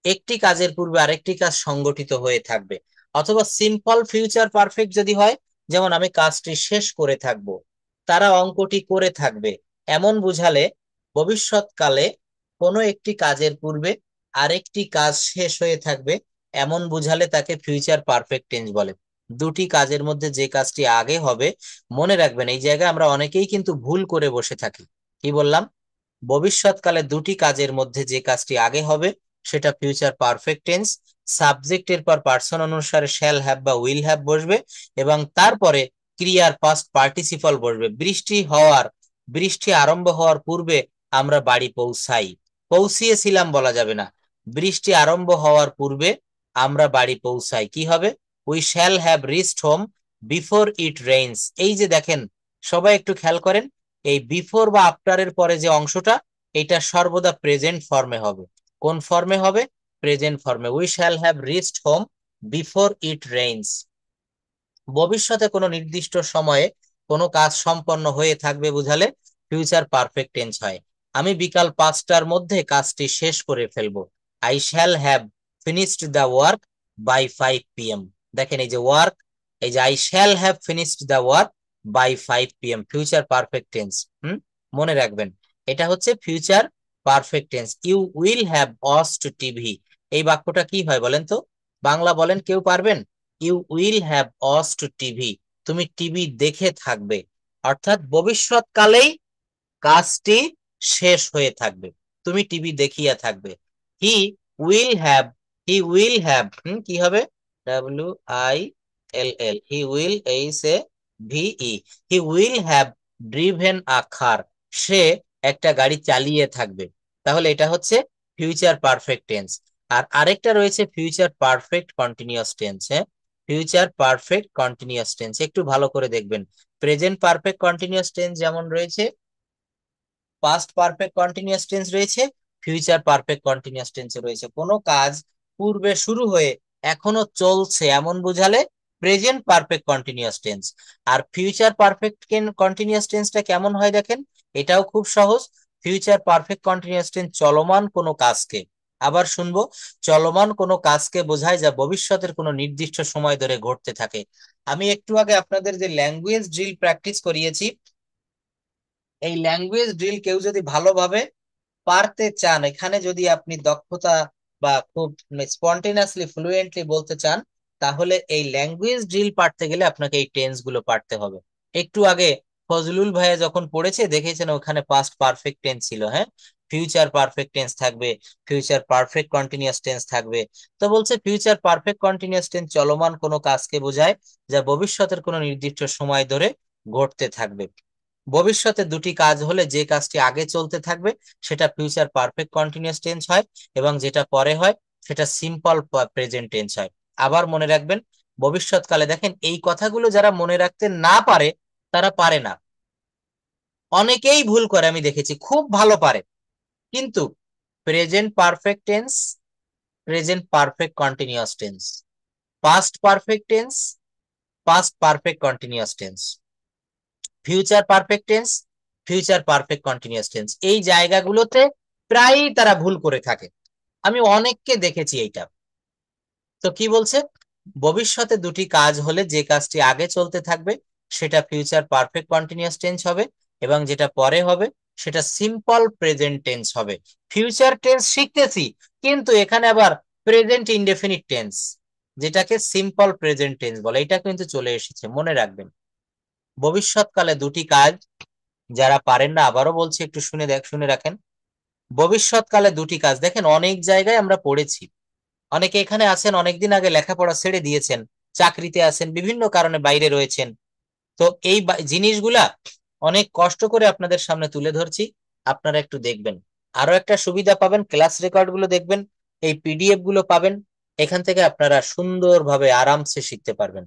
একটি কাজের পূর্বে আরেকটি কাজ সংগঠিত হয়ে থাকবে। অথবা সিম্পল ফিউচার পারফেক্ট যদি হয়, যেমন আমি কাজটি শেষ করে থাকবো, তারা অঙ্কটি করে থাকবে, এমন বুঝালে ভবিষ্যৎকালে কোনো একটি কাজের পূর্বে আরেকটি কাজ শেষ হয়ে থাকবে, এমন বুঝালে তাকে ফিউচার পারফেক্ট টেন্স বলে। দুটি কাজের মধ্যে যে কাজটি আগে হবে, মনে রাখবেন এই জায়গায় আমরা অনেকেই কিন্তু ভুল করে বসে থাকি। কি বললাম? ভবিষ্যৎকালে দুটি কাজের মধ্যে যে কাজটি আগে হবে সেটা ফিউচার পারফেক্ট টেন্স। সাবজেক্টের পর পার্সন অনুসারে শ্যাল হ্যাভ বা উইল হ্যাভ বসবে এবং তারপরে ক্রিয়ার পাস্ট পার্টিসিপল বসবে। বৃষ্টি আরম্ভ হওয়ার পূর্বে আমরা বাড়ি পৌঁছাই, পৌঁছিয়েছিলাম বলা যাবে না। বৃষ্টি আরম্ভ হওয়ার পূর্বে আমরা বাড়ি পৌঁছাই, কি হবে? We shall have reached home before it rains. এই যে দেখেন, সবাই একটু খেয়াল করেন, এই বিফোর বা আফটারের পরে যে অংশটা, এটা সর্বদা প্রেজেন্ট ফর্মে হবে। কোন ফর্মে হবে? প্রেজেন্ট ফর্মে। We shall have reached home before it rains. ভবিষ্যতে কোনো নির্দিষ্ট সময়ে কোনো কাজ সম্পন্ন হয়ে থাকবে বুঝালে ফিউচার পারফেক্ট টেন্স হয়। আমি বিকাল 5টার মধ্যে কাজটি শেষ করে ফেলবো, I shall have finished the work by 5 p.m. দেখেন এই যে ওয়ার্ক, এই যে I shall have finished the work by 5 p.m. Future perfect tense. মনে রাখবেন, এটা হচ্ছে future perfect tense. You will have watched TV. এই বাক্যটা কি হয় বলেন তো? বাংলা বলেন, কেউ পারবেন? You will have watched TV, তুমি টিভি দেখে থাকবে। অর্থাৎ ভবিষ্যৎকালেই কাজটি শেষ হয়ে থাকবে, তুমি টিভি দেখিয়া থাকবে। He will have, he will have, কি হবে? WILL, he will, HAVE, he will have driven a car, সে একটা গাড়ি চালিয়ে থাকবে। তাহলে এটা হচ্ছে ফিউচার পারফেক্ট টেন্স। আর আরেকটা রয়েছে ফিউচার পারফেক্ট কন্টিনিউয়াস টেন্স। হ্যাঁ, ফিউচার পারফেক্ট কন্টিনিউয়াস টেন্স একটু ভালো করে দেখবেন। প্রেজেন্ট পারফেক্ট কন্টিনিউয়াস টেন্স যেমন রয়েছে, পাস্ট পারফেক্ট কন্টিনিউয়াস টেন্স রয়েছে, ফিউচার পারফেক্ট কন্টিনিউয়াস টেন্স রয়েছে। কোনো কাজ পূর্বে শুরু হয়ে এখনো চলছে এমন বোঝালে প্রেজেন্ট পারফেক্ট কন্টিনিউয়াস টেন্স। আর ফিউচার পারফেক্ট কন্টিনিউয়াস টেন্সটা কেমন হয় দেখেন, এটাও খুব সহজ। ফিউচার পারফেক্ট কন্টিনিউয়াস টেন্স চলমান কোনো কাজকে, আবার শুনবো, চলমান কোনো কাজকে বোঝায় যা ভবিষ্যতের কোনো নির্দিষ্ট সময় ধরে ঘটতে থাকে। আমি একটু আগে আপনাদের যে ল্যাঙ্গুয়েজ ড্রিল প্র্যাকটিস করিয়েছি, এই ল্যাঙ্গুয়েজ ড্রিল কেউ যদি ভালোভাবে পারতে চান, এখানে যদি আপনি দক্ষতা বা খুব স্পন্টেনিয়াসলি ফ্লুয়েন্টলি বলতে চান, তাহলে এই ল্যাঙ্গুয়েজ ড্রিল পারতে গেলে আপনাকে এই টেন্স গুলো পারতে হবে। একটু আগে ফজলুল ভাইয়া যখন পড়েছে দেখেছেন ওখানে পাস্ট পারফেক্ট টেন্স ছিল, হ্যাঁ, ফিউচার পারফেক্ট টেন্স থাকবে, ফিউচার পারফেক্ট কন্টিনিউয়াস টেন্স থাকবে। তো বলছে ফিউচার পারফেক্ট কন্টিনিউয়াস টেন্স চলমান কোনো কাজকে বোঝায় যা ভবিষ্যতের কোনো নির্দিষ্ট সময় ধরে ঘটতে থাকবে। ভবিষ্যতে দুটি কাজ হলে যে কাজটি আগে চলতে থাকবে সেটা ফিউচার পারফেক্ট কন্টিনিউয়াস টেন্স হয়, এবং যেটা পরে হয় সেটা সিম্পল প্রেজেন্ট টেন্স হয়। আবার মনে রাখবেন, ভবিষ্যৎকালে দেখেন এই কথাগুলো যারা মনে রাখতে না পারে তারা পারে না, অনেকেই ভুল করে, আমি দেখেছি খুব ভালো পারে, কিন্তু present perfect tense, present perfect continuous tense, past perfect tense, past perfect continuous tense, future perfect tense, future perfect continuous tense, এই জায়গাগুলোতে প্রায়ই তারা ভুল করে থাকে, আমি অনেককে দেখেছি এইটা। তো কি বলছে, ভবিষ্যতে দুটি কাজ হলে যে কাজটি আগে চলতে থাকবে সেটা ফিউচার পারফেক্ট কন্টিনিউয়াস টেন্স হবে, এবং যেটা পরে হবে সেটা সিম্পল প্রেজেন্ট টেন্স হবে। ফিউচার টেন্স শিখতেছি, কিন্তু এখানে আবার প্রেজেন্ট ইনডেফিনিট টেন্স, যেটাকে সিম্পল প্রেজেন্ট টেন্স বলে, এটা কিন্তু চলে এসেছে, মনে রাখবেন। ভবিষ্যৎকালে দুটি কাজ, যারা পারেন না আবারও বলছি একটু শুনে রাখেন। ভবিষ্যৎকালে দুটি কাজ, দেখেন অনেক জায়গায় আমরা পড়েছি, অনেকে এখানে আছেন অনেকদিন আগে লেখাপড়া ছেড়ে দিয়েছেন, চাকরিতে আছেন, বিভিন্ন কারণে বাইরে রয়েছেন। তো এই জিনিসগুলা অনেক কষ্ট করে আপনাদের সামনে তুলে ধরছি, আপনারা একটু দেখবেন। আরো একটা সুবিধা পাবেন, ক্লাস রেকর্ড গুলো দেখবেন, এই পিডিএফ গুলো পাবেন, এখান থেকে আপনারা সুন্দরভাবে আরামসে শিখতে পারবেন।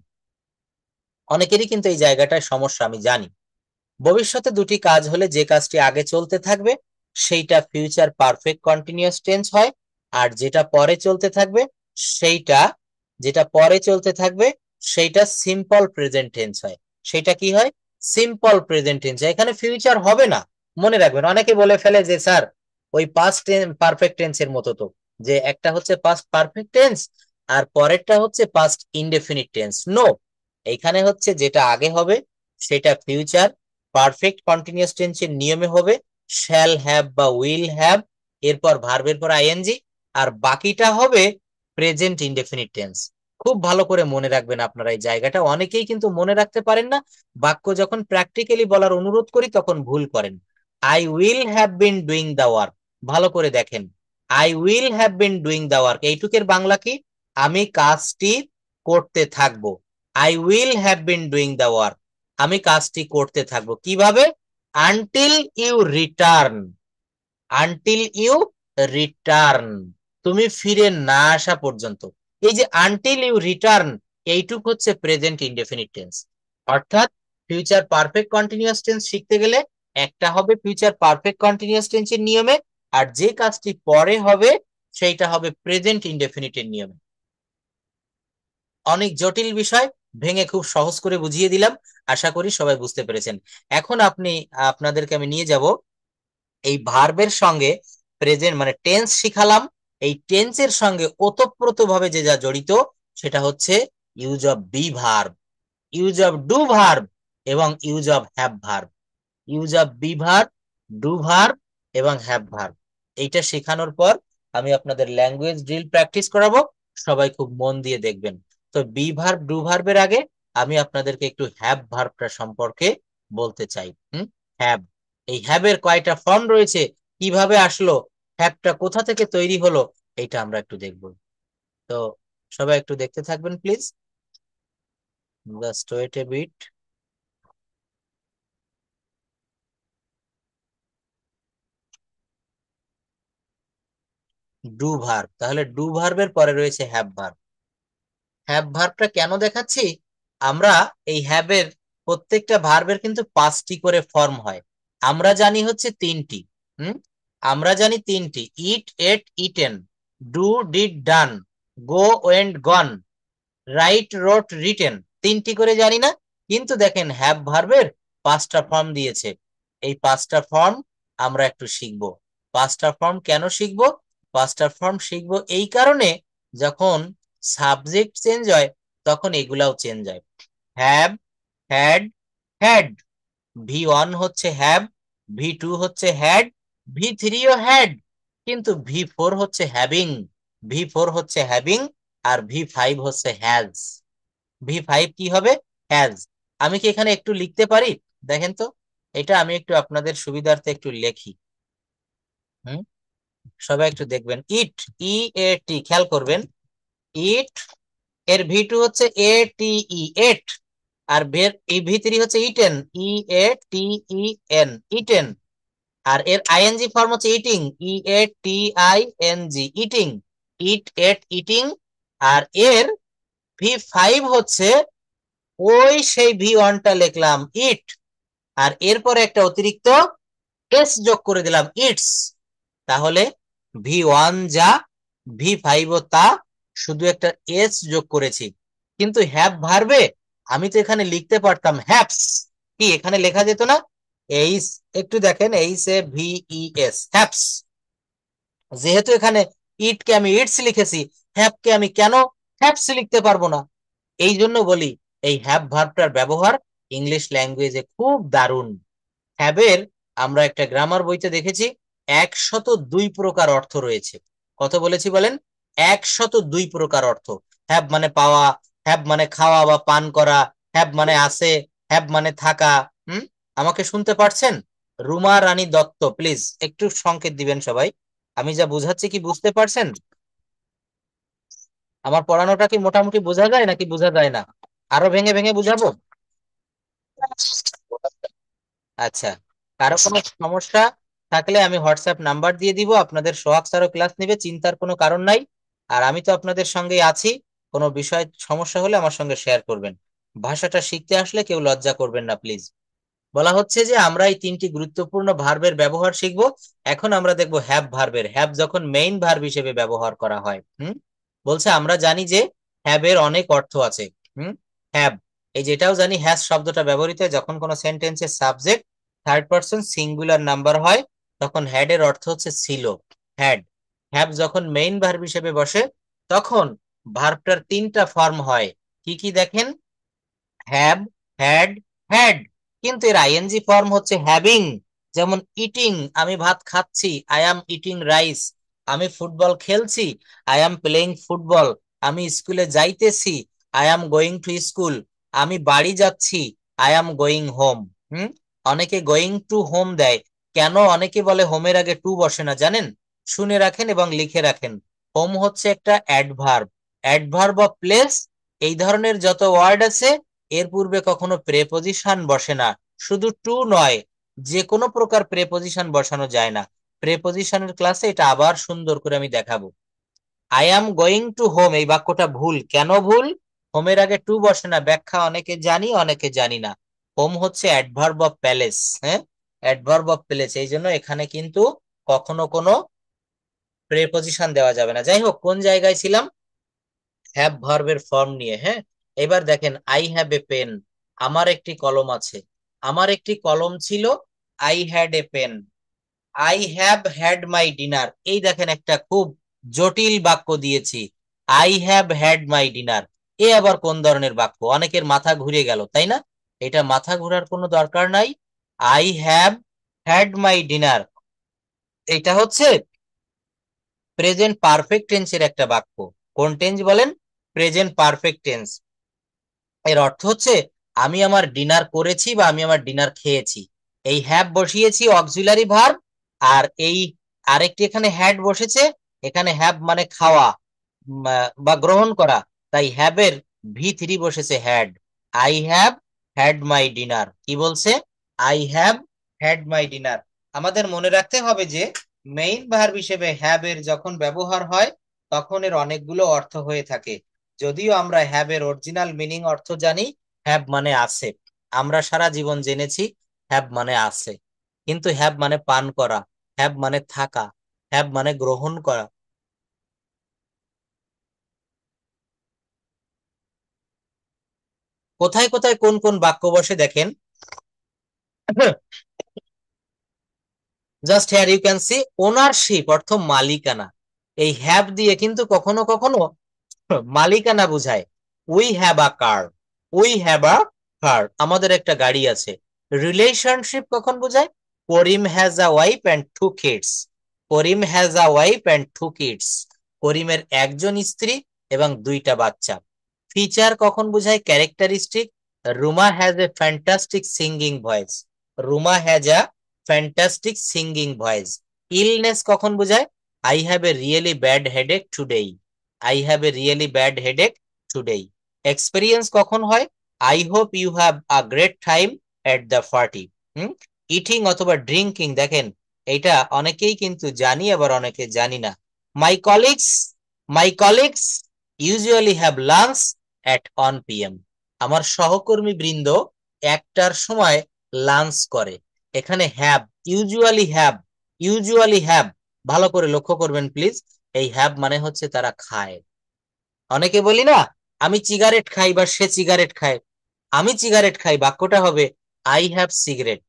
অনেকেরই কিন্তু এই জায়গাটায় সমস্যা, আমি জানি। ভবিষ্যতে দুটি কাজ হলে যে কাজটি আগে চলতে থাকবে সেইটা ফিউচার পারফেক্ট কন্টিনিউয়াস টেন্স হয়, আর যেটা পরে চলতে থাকবে সেইটা, যেটা পরে চলতে থাকবে সেইটা সিম্পল প্রেজেন্ট টেন্স হয়। সেটা কি হয়, সিম্পল প্রেজেন্ট টেন্স। এখানে ফিউচার হবে না, মনে রাখবেন। অনেকে বলে ফেলে যে স্যার ওই পাস্ট পারফেক্ট টেন্সের মতো, তো যে একটা হচ্ছে পাস্ট পারফেক্ট টেন্স আর পরেরটা হচ্ছে পাস্ট ইনডেফিনিট টেন্স। নো, এইখানে হচ্ছে যেটা আগে হবে সেটা ফিউচার পারফেক্ট কন্টিনিউয়াস টেন্সের নিয়মে হবে শ্যাল হ্যাভ বা উইল হ্যাভ, এরপর ভার্বের পর আইএনজি, আর বাকিটা হবে প্রেজেন্ট ইনডেফিনিট টেন্স। খুব ভালো করে মনে রাখবেন আপনারা এই জায়গাটা, অনেকেই কিন্তু মনে রাখতে পারেন না, বাক্য যখন প্র্যাকটিক্যালি বলার অনুরোধ করি তখন ভুল করেন। I will have been doing the work, ভালো করে দেখেন, I will have been doing the work, এইটুকের বাংলা কি, আমি কাজটি করতে থাকবো। I will have been doing the work, আমি কাজটি করতে থাকবো কিভাবে, until you return, until you return, তুমি ফিরে না আসা পর্যন্ত। এই যে আনটিল ইউ রিটার্ন, এইটুক হচ্ছে প্রেজেন্ট ইনডেফিনিট টেন্স। অর্থাৎ ফিউচার পারফেক্ট কন্টিনিউয়াস টেন্স শিখতে গেলে একটা হবে ফিউচার পারফেক্ট কন্টিনিউয়াস টেন্সের নিয়মে, আর যে কাজটি পরে হবে সেইটা হবে প্রেজেন্ট ইনডেফিনিটের নিয়মে। অনেক জটিল বিষয় ভেঙে খুব সহজ করে বুঝিয়ে দিলাম, আশা করি সবাই বুঝতে পেরেছেন। এখন আপনাদেরকে আমি নিয়ে যাব এই ভার্বের সঙ্গে, প্রেজেন্ট মানে টেন্স শিখালাম, এই টেন্সের সঙ্গে ওতপ্রোতভাবে যে যা জড়িত সেটা হচ্ছে use of be verb, use of do verb এবং use of have verb. Use of be verb, do verb এবং হ্যাভ ভার্ব, এইটা শেখানোর পর আমি আপনাদের ল্যাঙ্গুয়েজ ড্রিল প্র্যাকটিস করাবো, সবাই খুব মন দিয়ে দেখবেন। তো বি ভার্ব ডু ভার্বের আগে আমি আপনাদেরকে একটু হ্যাভ ভার্বটা সম্পর্কে বলতে চাই। হ্যাভ, এই হ্যাভের কয়টা ফর্ম রয়েছে, কিভাবে আসলো, হ্যাভটা কোথা থেকে তৈরি হলো, এটা আমরা একটু দেখব। তো সবাই একটু দেখতে থাকবেন please, just wait a bit. Do verb, তাহলে ডু ভার্বের পরে রয়েছে হ্যাভ ভার্ব। হ্যাভ ভার্বটা কেন দেখাচ্ছি, আমরা এই হ্যাভের প্রত্যেকটা ভার্বের কিন্তু 5টি করে ফর্ম হয়, আমরা জানি হচ্ছে 3টি। হুম, আমরা জানি 3টি, eat, ate, eaten, do, did, done, go went gone, write wrote written, তিনটি করে জানি না, কিন্তু দেখেন হ্যাভ ভার্বের 5টা ফর্ম দিয়েছে। এই 5টা ফর্ম আমরা একটু শিখবো। 5টা ফর্ম কেন শিখবো? 5টা ফর্ম শিখবো এই কারণে, যখন সাবজেক্ট চেঞ্জ হয় তখন এগুলাও চেঞ্জ হয়। Have, had, had. V1 হচ্ছে হ্যাভ, V2 হচ্ছে হ্যাড, V3ও হ্যাড, কিন্তু V4 হচ্ছে হ্যাভিং, V4 হচ্ছে হ্যাভিং, আর V5 হচ্ছে হ্যাজ। V5 কি হবে? হ্যাজ। আমি কি এখানে একটু লিখতে পারি? দেখেন তো, এটা আমি একটু আপনাদের সুবিধার্থে একটু লেখি। হুম, সবাই একটু দেখবেন। ইট, E-A-T, খেয়াল করবেন। ইট এর V2 হচ্ছে A-T-E, এট। আর V3 হচ্ছে ইটেন, E-A-T-E-N, ইটেন। আর এর আইএনজি ফর্ম হচ্ছে ইটিং, E-A-T-I-N-G, ইটিং, ইট, এট, ইটিং। আর এর V5 হচ্ছে ওই সেই V1টা লিখলাম, ইট, আর এরপরে একটা অতিরিক্ত এস যোগ করে দিলাম, ইটস। তাহলে V1 যা, V5 ও তা, শুধু একটা এস যোগ করেছি। কিন্তু হ্যাভ ভার্বে আমি তো এখানে লিখতে পারতাম হ্যাপস, কি এখানে লেখা যেত না? এইস, একটু দেখেন, H-A-V-E-S, হ্যাপস। যেহেতু এখানে ইটকে আমি ইটস লিখেছি, হ্যাভকে আমি কেন হ্যাপস লিখতে পারবো না? এই জন্য বলি, এই হ্যাভ ভার্বটার ব্যবহার ইংলিশ ল্যাঙ্গুয়েজে খুব দারুণ। হ্যাভের আমরা একটা গ্রামার বইতে দেখেছি 102 প্রকার অর্থ রয়েছে। কত বলেছি বলেন? 102 প্রকার অর্থ। হ্যাভ মানে পাওয়া, হ্যাভ মানে খাওয়া বা পান করা, হ্যাভ মানে আছে, হ্যাভ মানে থাকা। আমাকে শুনতে পারছেন? রুমা রানী দত্ত, প্লিজ একটু সংকেত দিবেন সবাই। আমি যা বুঝাচ্ছি কি বুঝতে পারছেন? আমার পড়ানোটা কি মোটামুটি বোঝা যায় নাকি বোঝা যায় না? আরো ভেঙে ভেঙে বুঝাবো? আচ্ছা, কারো কোনো সমস্যা থাকলে আমি হোয়াটসঅ্যাপ নাম্বার দিয়ে দিব, আপনাদের সোহাগ স্যারও ক্লাস নেবে, চিন্তার কোনো কারণ নাই। আর আমি তো আপনাদের সঙ্গেই আছি, কোনো বিষয় সমস্যা হলে আমার সঙ্গে শেয়ার করবেন। ভাষাটা শিখতে আসলে কেউ লজ্জা করবেন না প্লিজ। বলা হচ্ছে যে আমরা এই 3টি গুরুত্বপূর্ণ ভার্বের ব্যবহার শিখব। এখন আমরা দেখব হ্যাভ ভার্বের, হ্যাভ যখন মেইন ভার্ব হিসেবে ব্যবহার করা হয়। বলছে আমরা জানি যে হ্যাভ এর অনেক অর্থ আছে। হ্যাভ, এই যেটাও জানি হ্যাজ শব্দটা ব্যবহৃত হয় যখন কোনো সেন্টেন্সের subject third person singular number হয়, তখন হ্যাড এর অর্থ হচ্ছে ছিল, হ্যাড। হ্যাভ যখন মেইন ভার্ব হিসেবে বসে, তখন ভার্বটার 3টা ফর্ম হয়। কি কি দেখেন? Have, had, had. কিন্তু এর আইএনজি ফর্ম হচ্ছে হ্যাভিং। যেমন ইটিং, আমি ভাত খাচ্ছি, আই অ্যাম ইটিং রাইস। আমি ফুটবল খেলছি, আই অ্যাম প্লেইং ফুটবল। আমি স্কুলে যাইতেছি, I am going to school. আমি বাড়ি যাচ্ছি, আই অ্যাম গোয়িং হোম। অনেকে গোয়িং টু হোম দেয়, কেন অনেকে বলে হোমের আগে টু বসে না জানেন? শুনে রাখেন এবং লিখে রাখেন। হোম হচ্ছে একটা অ্যাডভার্ব, অ্যাডভার্ব অফ প্লেস। এই ধরনের যত ওয়ার্ড আছে এর পূর্বে কখনো প্রেপোজিশন বসে না। শুধু টু নয়, যে কোনো প্রকার প্রেপোজিশন বসানো যায় না। প্রেপোজিশনের ক্লাসে এটা আবার সুন্দর করে আমি দেখাবো। I am going two home, এই বাক্যটা ভুল। কেন ভুল? হোমের আগে টু বসে না, ব্যাখ্যা অনেকে জানি অনেকে জানি না। হোম হচ্ছে অ্যাডভার্ব অফ প্যালেস, হ্যাঁ, অ্যাডভার্ব অফ প্লেস। এই জন্য এখানে কিন্তু কখনো কোনো প্রেপোজিশন দেওয়া যাবে না। যাই হোক, কোন জায়গায় ছিলাম? হ্যাভ ভার্বের ফর্ম নিয়ে। হ্যাঁ, এবার দেখেন, আই হ্যাভ এ পেন, আমার একটি কলম আছে। আমার একটি কলম ছিল, I had a pen. I have had my dinner, এই দেখেন একটা খুব জটিল বাক্য দিয়েছি, I have had my dinner. এ আবার কোন ধরনের বাক্য? অনেকের মাথা ঘুরে গেল, তাই না? এটা মাথা ঘোরার কোনো দরকার নাই। I have had my dinner, এটা হচ্ছে প্রেজেন্ট পারফেক্ট টেন্সের একটা বাক্য। কোন টেন্স বলেন? Present perfect tense. এর অর্থ হচ্ছে আমি আমার ডিনার করেছি বা আমি আমার ডিনার খেয়েছি। এই হ্যাভ বসিয়েছি অক্সিলারি ভার্ব, আর এই আরেকটি এখানে হ্যাড বসেছে। এখানে হ্যাভ মানে খাওয়া বা গ্রহণ করা, তাই হ্যাভ এর V3 বসেছে had. I have had my dinner, কি বলছে? I have had my dinner. আমাদের মনে রাখতে হবে যে মেইন ভার্ব হিসেবে হ্যাভ এর যখন ব্যবহার হয় তখন এর অনেকগুলো অর্থ হয়ে থাকে। যদিও আমরা হ্যাভ এর অরিজিনাল মিনিং অর্থ জানি, হ্যাভ মানে আছে, আমরা সারা জীবন জেনেছি হ্যাভ মানে আছে। কিন্তু হ্যাভ মানে পান করা, হ্যাভ মানে থাকা, হ্যাভ মানে গ্রহণ করা। কোথায় কোথায় কোন কোন বাক্য বসে দেখেন। Just here you can see ownership অর্থ মালিকানা। এই হ্যাভ দিয়ে কিন্তু কখনো কখনো মালিকানা বুঝায়। We have a car, we have a car, আমাদের একটা গাড়ি আছে। রিলেশনশিপ কখন বোঝায়? Karim has a wife and two kids, Karim has a wife and two kids, করিমের একজন স্ত্রী এবং দুইটা বাচ্চা। ফিচার কখন বোঝায়? Characteristic, Ruma has a fantastic singing voice, Ruma has a fantastic singing voice. Illness কখন বোঝায়? I have a really bad headache today, I have a really bad headache today. Experience কখন হয়? I hope you have a great time at the party. Eating অথবা drinking, দেখেন এটা অনেকেই কিন্তু জানি আবার অনেকে জানি না। My colleagues, my colleagues usually have lunch at 1 PM, আমার সহকর্মী বৃন্দ একটার সময় লাঞ্চ করে। এখানে have, usually have, usually have, ভালো করে লক্ষ্য করবেন প্লিজ। এই হ্যাভ মানে হচ্ছে তারা খায়। অনেকে বলি না আমি সিগারেট খাই বা সে সিগারেট খায়, আমি সিগারেট খাই বাক্যটা হবে I have cigarette,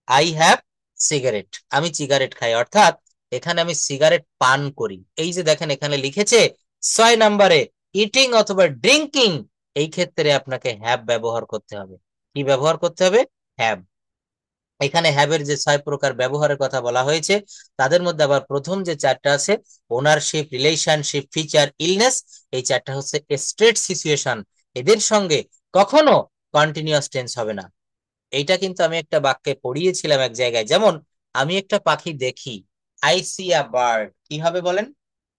I have cigarette, আমি সিগারেট খাই, অর্থাৎ এখানে আমি সিগারেট পান করি। এই যে দেখেন এখানে লিখেছে 6 নম্বরে ইটিং অথবা ড্রিঙ্কিং, এই ক্ষেত্রে আপনাকে হ্যাভ ব্যবহার করতে হবে। কি ব্যবহার করতে হবে? হ্যাভ। এখানে হ্যাভের যে 6 প্রকার ব্যবহারের কথা বলা হয়েছে তাদের মধ্যে আবার প্রথম যে 4টা আছে ওনারশিপ, রিলেশনশিপ, ফিচার, ইলনেস, এই 4টা হচ্ছে স্ট্রেট সিচুয়েশন, এদের সঙ্গে কখনো কন্টিনিউয়াস টেন্স হবে না। এইটা কিন্তু আমি একটা বাক্যে পড়িয়েছিলাম এক জায়গায়, যেমন আমি একটা পাখি দেখি, আই সি আ বার্ড, কি হবে বলেন?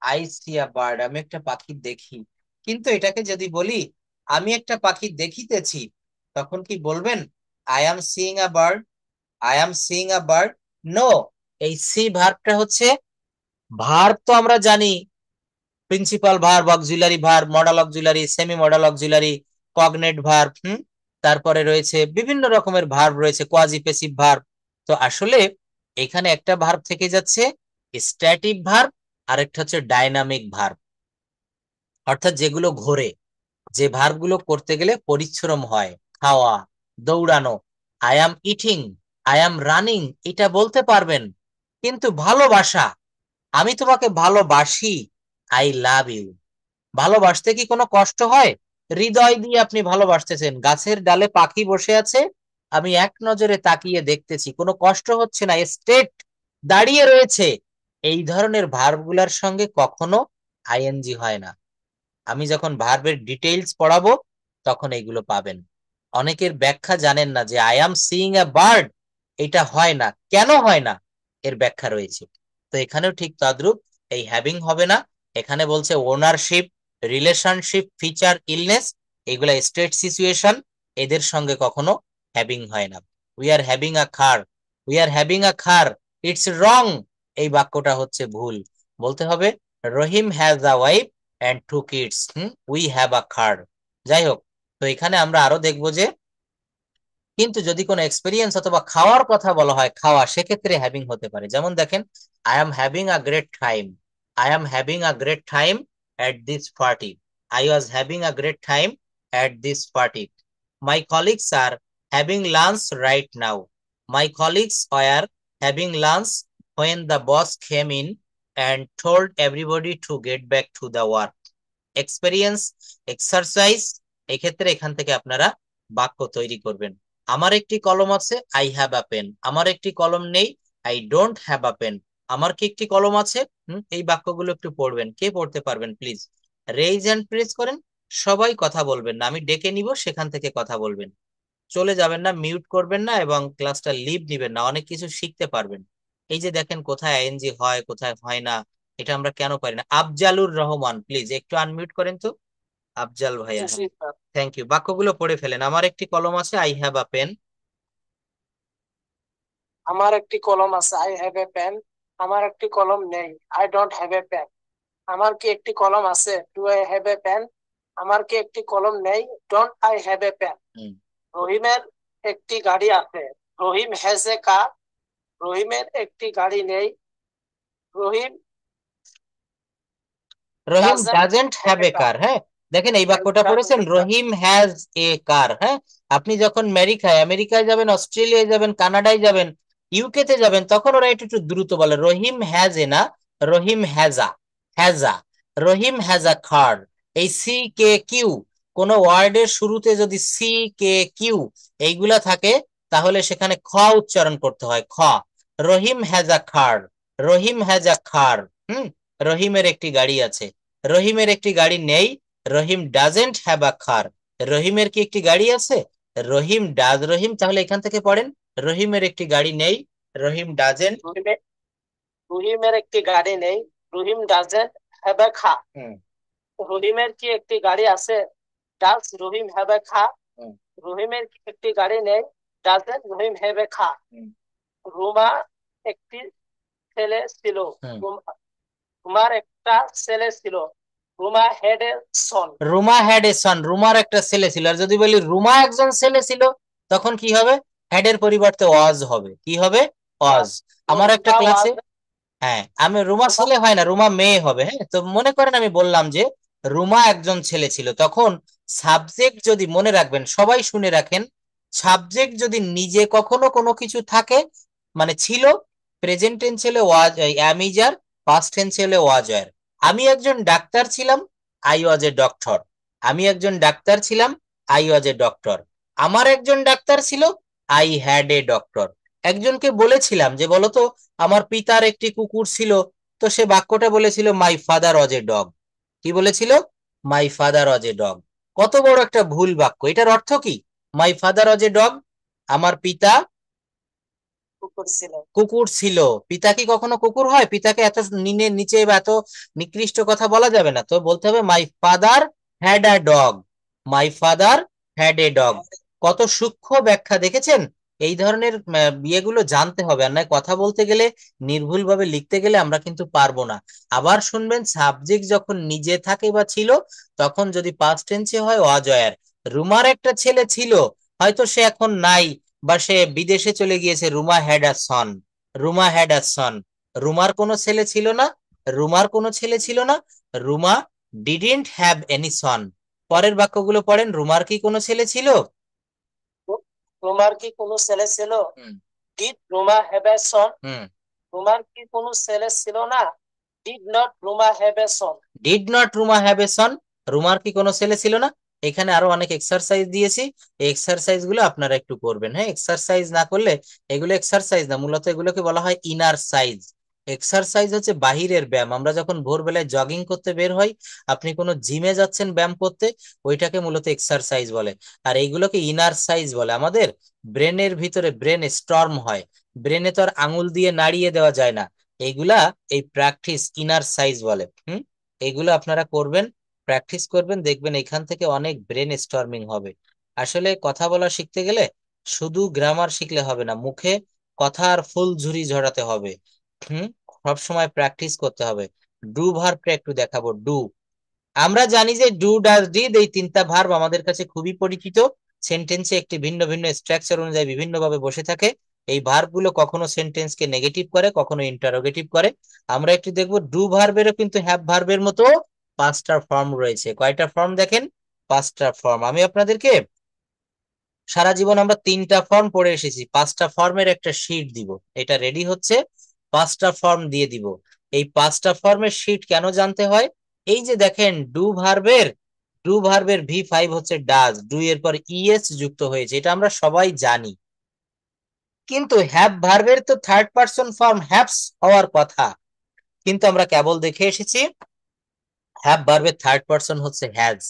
আই সি আ বার্ড, আমি একটা পাখি দেখি। কিন্তু এটাকে যদি বলি আমি একটা পাখি দেখিতেছি, তখন কি বলবেন I am seeing a bird, I am seeing a bird? No, এই সি ভার্বটা হচ্ছে, ভার্ব তো আমরা জানি principal verb, auxiliary verb, modal auxiliary, semi modal auxiliary, cognate verb, তারপরে রয়েছে বিভিন্ন রকমের ভার্ব রয়েছে, কোয়াজি পেসিভ ভার্ব। তো আসলে এখানে একটা ভার্ব থেকে যাচ্ছে স্ট্যাটিক ভার্ব, আরেকটা হচ্ছে ডাইনামিক ভার্ব, অর্থাৎ যেগুলো ঘোরে, যে ভার্বগুলো করতে গেলে পরিশ্রম হয়, খাওয়া, দৌড়ানো। I am eating, I am running, এটা বলতে পারবেন। কিন্তু ভালোবাসা, আমি তোমাকে ভালোবাসি, আই লাভ ইউ, ভালোবাসতে কি কোনো কষ্ট হয়? হৃদয় দিয়ে আপনি ভালোবাসতেছেন, গাছের ডালে পাখি বসে আছে, আমি এক নজরে তাকিয়ে দেখতেছি, কোনো কষ্ট হচ্ছে না, স্ট্রেট দাঁড়িয়ে রয়েছে। এই ধরনের ভার্বগুলার সঙ্গে কখনো আইএনজি হয় না। আমি যখন ভার্বের ডিটেইলস পড়াবো তখন এইগুলো পাবেন। অনেকের ব্যাখ্যা জানেন না যে I am seeing a bird, এটা হয় না, কেন হয় না এর ব্যাখ্যা রয়েছে। তো এখানেও ঠিক তদ্রূপ, এই হ্যাভিং হবে না। এখানে বলছে ওনারশিপ, রিলেশনশিপ, ফিচার, ইলনেস, এগুলা স্টেট সিচুয়েশন, এদের সঙ্গে কখনো হ্যাভিং হয় না। We are having a car, we are having a car, it's wrong, এই বাক্যটা হচ্ছে ভুল। বলতে হবে Rahim has a wife and two kids, we have a car. যাই হোক, তো এখানে আমরা আরো দেখবো যে কিন্তু যদি কোনো এক্সপিরিয়েন্স অথবা খাওয়ার কথা বলা হয়, খাওয়া, সেক্ষেত্রে হ্যাভিং হতে পারে। যেমন দেখেন I am having a great time, I am having a great time at this party, I was having a great time at this party. My colleagues are having lunch right now, my colleagues were having lunch when the boss came in and told everybody to get back to the work. Experience, exercise, এক্ষেত্রে এখান থেকে আপনারা বাক্য তৈরি করবেন। আমার একটি কলম আছে, আই হ্যাভ আ পেন, আমার একটি কলম নেই, I don't have a pen, আমার কি একটি কলম আছে? এই বাক্যগুলো একটু পড়বেন, কে পড়তে পারবেন প্লিজ রেইজ হ্যান্ড প্রেস করেন। সবাই কথা বলবেন না, আমি ডেকে নিব, সেখান থেকে কথা বলবেন, চলে যাবেন না, মিউট করবেন না এবং ক্লাসটা লিভ নিবেন না, অনেক কিছু শিখতে পারবেন। এই যে দেখেন কোথায় আইএনজি হয় কোথায় হয় না, এটা আমরা কেন পারি না। আফজালুর রহমান, প্লিজ একটু আনমিউট করেন তো, আফজাল ভাইয়া, জি হ্যাঁ, স্যার। Thank you. বাক্যগুলো পড়ে ফেলেন। আমার একটি কলম আছে, আই হ্যাভ আ পেন, আমার একটি কলম আছে, আই হ্যাভ এ পেন। আমার একটি কলম নেই, I don't have a pen. আমার কি একটি কলম আছে, do I have a pen. আমার কি একটি কলম নেই, don't I have a pen. রহিমের একটি গাড়ি আছে, রহিম হ্যাজ এ কার। রহিমের একটি গাড়ি নেই, Rahim Rahim doesn't doesn't have have a a car. Car. হ্যাঁ, দেখেন এই বাক্যটা পড়েছেন, রহিম হ্যাজ এ কার। হ্যাঁ, আপনি যখন আমেরিকায় যাবেন, অস্ট্রেলিয়ায় যাবেন, কানাডায় যাবেন, ইউকে তে যাবেন, তখন ওরা একটু একটু দ্রুত বলে, রহিম হ্যাজ এ না, রহিম হ্যাজা, হ্যাজা, রহিম হ্যাজা কার। এই সি কে কিউ, কোন ওয়ার্ডের শুরুতে যদি সি কে কিউ এইগুলা থাকে, তাহলে সেখানে খ উচ্চারণ করতে হয়, খ। Rahim has a car, Rahim has a car. রহিমের একটি গাড়ি আছে। রহিমের একটি গাড়ি নেই, রহিম ডাজেন্ট হ্যাভ আ কার। রহিমের কি একটি গাড়ি আছে? রহিম ডাজ, রহিম তাহলে এখান থেকে পড়েন, রহিমের একটি গাড়ি নেই, রহিম ডাজেন্ট। রহিমের একটি গাড়ি নেই, রহিম ডাজেন্ট হ্যাভ এ কার। রহিমের কি একটি গাড়ি আছে? Does Rahim have a car. রহিমের কি একটি গাড়ি নেই, doesn't Rahim have a car. Ruma একটি ছেলে ছিল, রুমার একটা ছেলে ছিল, Ruma had a son. Ruma had a son, রুমার একটা ছেলে ছিল। আর যদি বলি রুমা একজন ছেলে ছিল, তখন কি হবে? হ্যাড এর পরিবর্তে ওয়াজ হবে। কি হবে? ওয়াজ। আমার একটা ক্লাসে, হ্যাঁ, আমি রুমা ছেলে হয় না, রুমা মেয়ে হবে। হ্যাঁ, তো মনে করেন আমি বললাম যে রুমা একজন ছেলে ছিল, তখন সাবজেক্ট যদি, মনে রাখবেন, সবাই শুনে রাখেন, সাবজেক্ট যদি নিজে কখনো কোনো কিছু থাকে, মানে ছিল, প্রেজেন্ট টেন্স হলে was am is are, past tense হলে ওয়াজ আর। আমি একজন ডাক্তার ছিলাম, আই ওয়াজ এ ডক্টর। আমি একজন ডাক্তার ছিলাম, আই ওয়াজ এ ডক্টর। আমার একজন ডাক্তার ছিল, আই হ্যাড এ ডক্টর। একজনকে বলেছিলাম যে বলতো আমার পিতার একটি কুকুর ছিল, তো সে বাক্যটা বলেছিল my father was a dog. কি বলেছিল? My father was a dog. কত বড় একটা ভুল বাক্য! এটার অর্থ কি? My father was a dog, আমার পিতা কুকুর ছিল। কুকুর ছিল। পিতা কি কখনো কুকুর হয়? পিতাকে এত নিচে বা এত নিকৃষ্ট কথা বলা যাবে না, তো বলতে হবে my father had a dog, my father had a dog. কত সূক্ষ্ম ব্যাখ্যা দেখেছেন? এই ধরনের বিয়েগুলো জানতে হবে, আর নয় কথা বলতে গেলে, নির্ভুল ভাবে লিখতে গেলে আমরা কিন্তু পারবো না। আবার শুনবেন, সাবজেক্ট যখন নিজে থাকে বা ছিল, তখন যদি পাস্ট টেন্সে হয় অজয়ের। রুমার একটা ছেলে ছিল, হয়তো সে এখন নাই, বা সে বিদেশে চলে গিয়েছে, Ruma had a son, Ruma had a son. রুমার কোনো ছেলে ছিল না, রুমার কোনো ছেলে ছিল না, রুমা ডিডন্ট হ্যাভ এনি সন। পরের বাক্যগুলো পড়েন, রুমার কি কোনো ছেলে ছিল? রুমার কি কোনো ছেলে ছিল? Hmm did Ruma have a son? হুম রুমার কি কোনো ছেলে ছিল না? Did not Ruma have a son? Did not Ruma have a son, রুমার কি কোনো ছেলে ছিল না। এখানে আরো অনেক এক্সারসাইজ দিয়েছি, এই এক্সারসাইজ গুলো আপনারা একটু করবেন। হ্যাঁ, এক্সারসাইজ না করলে, এগুলো এক্সারসাইজ না, মূলত এগুলোকে বলা হয় ইনার সাইজ। এক্সারসাইজ হচ্ছে বাহিরের ব্যায়াম। আমরা যখন ভোরবেলায় জগিং করতে বের হই, আপনি কোনো জিমে যাচ্ছেন ব্যায়াম করতে, ওইটাকে মূলত এক্সারসাইজ বলে। আর এইগুলোকে ইনার সাইজ বলে। আমাদের ব্রেনের ভিতরে ব্রেন স্টর্ম হয়, ব্রেনে তো আর আঙুল দিয়ে নাড়িয়ে দেওয়া যায় না, এইগুলা এই প্র্যাকটিস ইনার সাইজ বলে। এগুলো আপনারা করবেন, প্র্যাকটিস করবেন, দেখবেন এখান থেকে অনেক ব্রেন স্টর্মিং হবে। আসলে কথা বলা শিখতে গেলে শুধু গ্রামার শিখলে হবে না, মুখে কথার ফুল ঝুরি ঝরাতে হবে। হুম সব সময় প্র্যাকটিস করতে হবে। ডু ভার্বটা একটু দেখাবো, ডু। আমরা জানি যে ডু, ডাজ, ডিড এই তিনটা ভার্ব আমাদের কাছে খুবই পরিচিত। সেন্টেন্সে একটি ভিন্ন ভিন্ন স্ট্রাকচার অনুযায়ী বিভিন্ন ভাবে বসে থাকে। এই ভার্ব গুলো কখনো সেন্টেন্সকে নেগেটিভ করে, কখনো ইন্টারোগেটিভ করে। আমরা একটু দেখবো, ডু ভার্বেরও কিন্তু হ্যাভ ভার্বের মতো পাঁচটা ফর্ম রয়েছে। কয়টা ফর্ম দেখেন? পাঁচটা ফর্ম। আমি আপনাদেরকে সারা জীবন আমরা তিনটা ফর্ম পড়ে এসেছি, পাঁচটা ফর্মের একটা শীট দিব। এটা রেডি হচ্ছে, পাঁচটা ফর্ম দিয়ে দিব। এই পাঁচটা ফর্মের শীট কেন জানতে হয়? এই যে দেখেন, ডু ভার্বের V5 হচ্ছে ডাজ, ডু এর পর ইএস যুক্ত হয়েছে, এটা আমরা সবাই জানি। কিন্তু হ্যাভ ভার্বের তো থার্ড পারসন ফর্ম হ্যাভস হওয়ার কথা, কিন্তু আমরা কেবল দেখে এসেছি হ্যাভ ভার্বের থার্ড পারসন হচ্ছে হ্যাজ।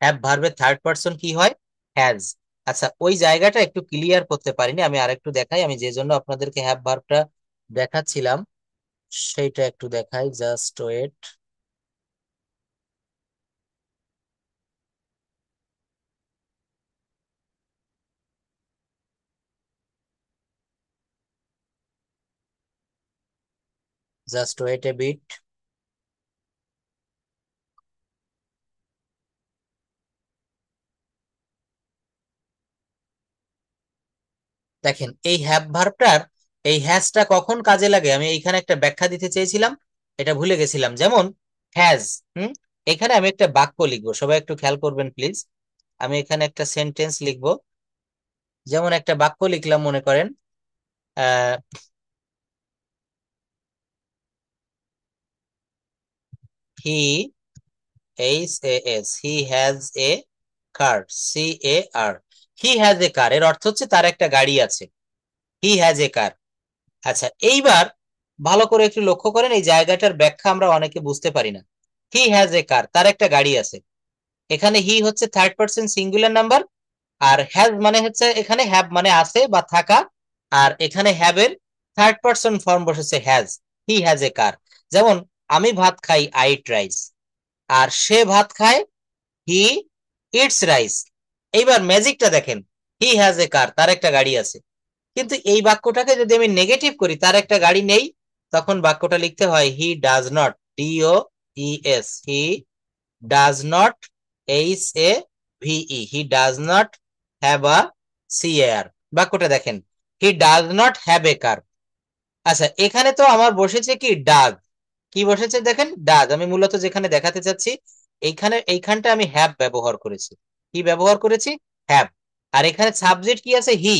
হ্যাভ ভার্বের থার্ড পারসন কি হয়? হ্যাজ। আচ্ছা, ওই জায়গাটা একটু ক্লিয়ার করতে পারিনি, আমি আরেকটু দেখাই। আমি যে জন্য আপনাদেরকে হ্যাভ ভার্বটা দেখাচ্ছিলাম, সেইটা একটু দেখাই, just wait. Just wait a bit. দেখেন, এই হ্যাভ ভার্বটার এই হ্যাজটা কখন কাজে লাগে, আমি এইখানে একটা ব্যাখ্যা দিতে চেয়েছিলাম, এটা ভুলে গেছিলাম। যেমন হ্যাজ, হুম এখানে আমি একটা বাক্য লিখবো, সবাই একটু খেয়াল করবেন প্লিজ। আমি এখানে একটা সেন্টেন্স লিখবো, যেমন একটা বাক্য লিখলাম, মনে করেন he he has a car, CAR, he has a car এর অর্থ হচ্ছে তার একটা গাড়ি আছে, হি হ্যাজ এ কার। আচ্ছা, এইবার ভালো করে একটু লক্ষ্য করেন, এই জায়গাটার ব্যাখ্যা আমরা অনেকে বুঝতে পারি না। হি হ্যাজ এ কার, তার একটা গাড়ি আছে। এখানে হি হচ্ছে থার্ড পারসন সিঙ্গুলার নাম্বার, আর হ্যাজ মানে হচ্ছে এখানে হ্যাভ মানে আছে বা থাকা, আর এখানে হ্যাভ এর থার্ড পারসন ফর্ম বসেছে হ্যাজ, হি হ্যাজ এ কার। যেমন আমি ভাত খাই, আই ইট রাইস, আর সে ভাত খায়, হি ইটস রাইস। এইবার ম্যাজিকটা দেখেন, হি হ্যাজ এ কার, তার একটা গাড়ি আছে। কিন্তু এই বাক্যটাকে যদি আমি নেগেটিভ করি, তার একটা গাড়ি নেই, তখন বাক্যটা লিখতে হয় he does not, DOES, he does not, HAVE, he does not have a CAR। বাক্যটা দেখেন, he does not have a car. আচ্ছা, এখানে তো আমার বসেছে কি, ডাজ। কি বসেছে দেখেন, ডাজ। আমি মূলত যেখানে দেখাতে চাচ্ছি, এইখানটা আমি হ্যাভ ব্যবহার করেছি। কি ব্যবহার করেছি? হ্যাভ। আর এখানে সাবজেক্ট কি আছে? হি।